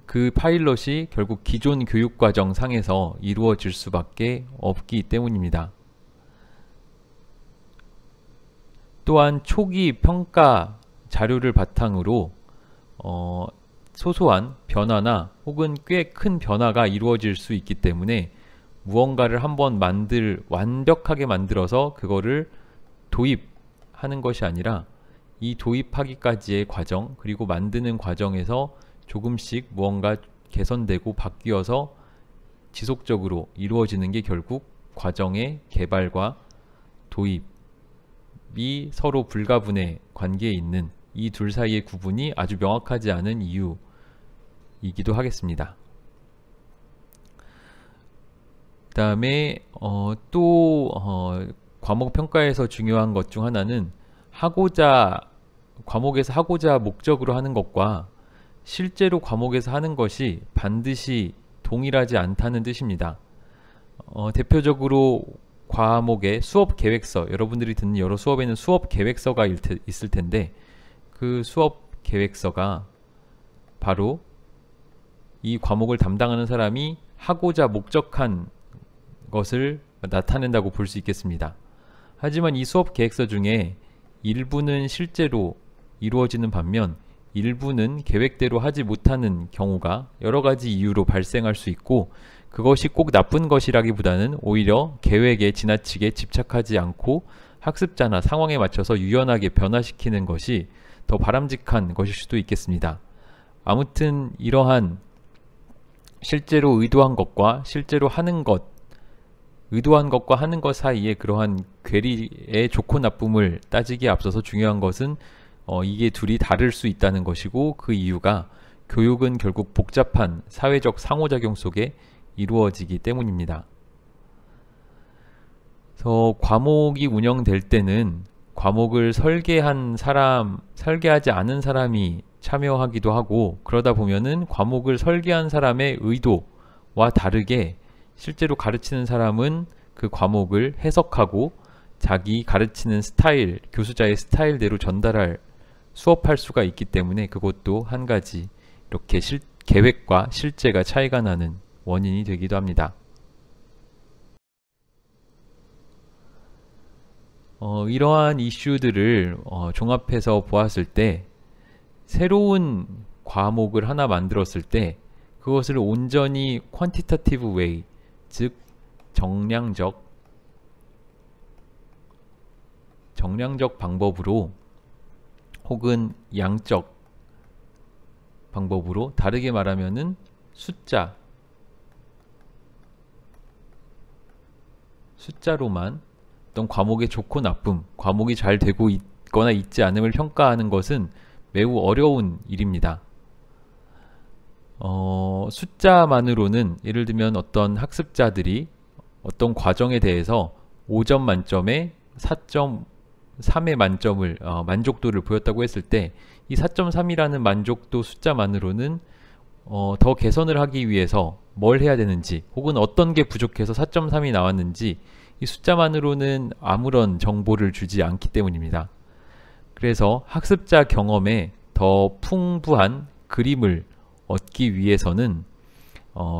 그 파일럿이 결국 기존 교육과정 상에서 이루어질 수밖에 없기 때문입니다. 또한 초기 평가 자료를 바탕으로 소소한 변화나 혹은 꽤 큰 변화가 이루어질 수 있기 때문에 무언가를 한번 완벽하게 만들어서 그거를 도입하는 것이 아니라 이 도입하기까지의 과정, 그리고 만드는 과정에서 조금씩 무언가 개선되고 바뀌어서 지속적으로 이루어지는 게 결국 과정의 개발과 도입이 서로 불가분의 관계에 있는 이 둘 사이의 구분이 아주 명확하지 않은 이유이기도 하겠습니다. 그 다음에 또 과목 평가에서 중요한 것 중 하나는 과목에서 하고자 목적으로 하는 것과 실제로 과목에서 하는 것이 반드시 동일하지 않다는 뜻입니다. 대표적으로 과목의 수업 계획서, 여러분들이 듣는 여러 수업에는 수업 계획서가 있을 텐데, 그 수업 계획서가 바로 이 과목을 담당하는 사람이 하고자 목적한 것을 나타낸다고 볼 수 있겠습니다. 하지만 이 수업 계획서 중에 일부는 실제로 이루어지는 반면 일부는 계획대로 하지 못하는 경우가 여러 가지 이유로 발생할 수 있고, 그것이 꼭 나쁜 것이라기보다는 오히려 계획에 지나치게 집착하지 않고 학습자나 상황에 맞춰서 유연하게 변화시키는 것이 더 바람직한 것일 수도 있겠습니다. 아무튼 이러한 실제로 의도한 것과 실제로 하는 것, 의도한 것과 하는 것 사이에 그러한 괴리의 좋고 나쁨을 따지기에 앞서서 중요한 것은 이게 둘이 다를 수 있다는 것이고, 그 이유가 교육은 결국 복잡한 사회적 상호작용 속에 이루어지기 때문입니다. 그래서 과목이 운영될 때는 과목을 설계하지 않은 사람이 참여하기도 하고, 그러다 보면은 과목을 설계한 사람의 의도와 다르게 실제로 가르치는 사람은 그 과목을 해석하고 자기 가르치는 스타일, 교수자의 스타일대로 수업할 수가 있기 때문에 그것도 한 가지 이렇게 계획과 실제가 차이가 나는 원인이 되기도 합니다. 이러한 이슈들을 종합해서 보았을 때 새로운 과목을 하나 만들었을 때 그것을 온전히 quantitative way, 즉 정량적 방법으로 혹은 양적 방법으로, 다르게 말하면은 숫자, 숫자로만 어떤 과목의 좋고 나쁨, 과목이 잘 되고 있거나 있지 않음을 평가하는 것은 매우 어려운 일입니다. 숫자만으로는 예를 들면 어떤 학습자들이 어떤 과정에 대해서 5점 만점에 4.3의 만점을 만족도를 보였다고 했을 때 이 4.3이라는 만족도 숫자만으로는 더 개선을 하기 위해서 뭘 해야 되는지 혹은 어떤 게 부족해서 4.3이 나왔는지 이 숫자만으로는 아무런 정보를 주지 않기 때문입니다. 그래서 학습자 경험에 더 풍부한 그림을 얻기 위해서는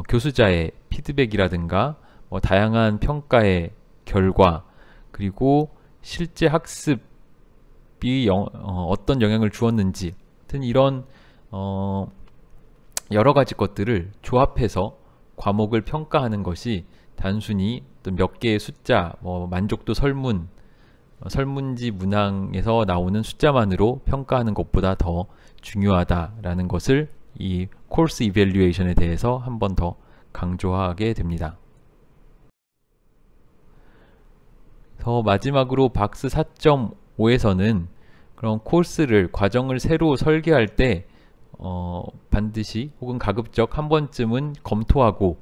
교수자의 피드백이라든가 다양한 평가의 결과 그리고 실제 학습이 어떤 영향을 주었는지 같은 이런 여러 가지 것들을 조합해서 과목을 평가하는 것이 단순히 몇 개의 숫자, 만족도 설문, 설문지 문항에서 나오는 숫자만으로 평가하는 것보다 더 중요하다라는 것을 이 코र्스 이밸류에이션에 대해서 한 번 더 강조하게 됩니다. 마지막으로 박스 4.5에서는 그런 코र्스를 과정을 새로 설계할 때 반드시 혹은 가급적 한 번쯤은 검토하고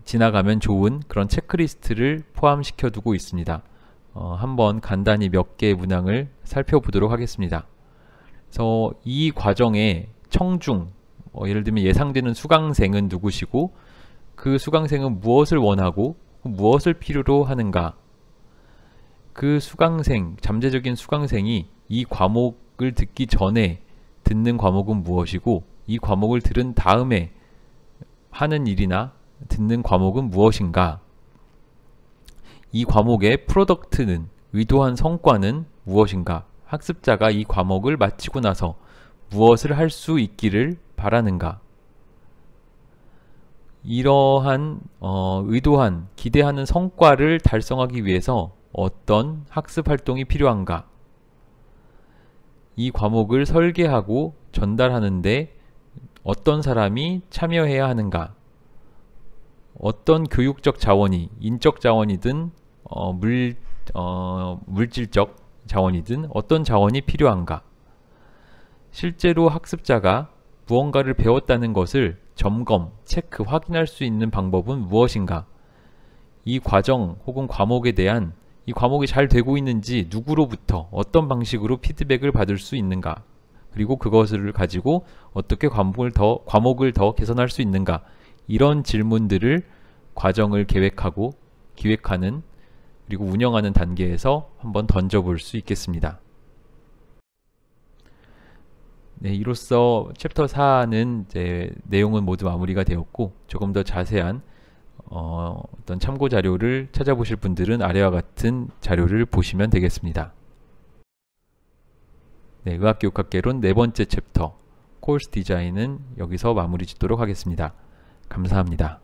지나가면 좋은 그런 체크리스트를 포함시켜 두고 있습니다. 한번 간단히 몇 개의 문항을 살펴보도록 하겠습니다. 그래서 이 과정의 청중, 예를 들면 예상되는 수강생은 누구시고 그 수강생은 무엇을 원하고 무엇을 필요로 하는가, 그 수강생, 잠재적인 수강생이 이 과목을 듣기 전에 듣는 과목은 무엇이고 이 과목을 들은 다음에 하는 일이나 듣는 과목은 무엇인가, 이 과목의 프로덕트는, 의도한 성과는 무엇인가, 학습자가 이 과목을 마치고 나서 무엇을 할 수 있기를 바라는가, 이러한 의도한, 기대하는 성과를 달성하기 위해서 어떤 학습 활동이 필요한가, 이 과목을 설계하고 전달하는데 어떤 사람이 참여해야 하는가, 어떤 교육적 자원이, 인적 자원이든 물질적 자원이든 어떤 자원이 필요한가, 실제로 학습자가 무언가를 배웠다는 것을 점검, 체크, 확인할 수 있는 방법은 무엇인가, 이 과정 혹은 과목에 대한, 이 과목이 잘 되고 있는지 누구로부터 어떤 방식으로 피드백을 받을 수 있는가, 그리고 그것을 가지고 어떻게 과목을 더 개선할 수 있는가, 이런 질문들을 과정을 계획하고 기획하는 그리고 운영하는 단계에서 한번 던져볼 수 있겠습니다. 네, 이로써 챕터 4는 이제 내용은 모두 마무리가 되었고, 조금 더 자세한 어떤 참고 자료를 찾아보실 분들은 아래와 같은 자료를 보시면 되겠습니다. 네, 의학교육학개론 네 번째 챕터 코र्스 디자인은 여기서 마무리 짓도록 하겠습니다. 감사합니다.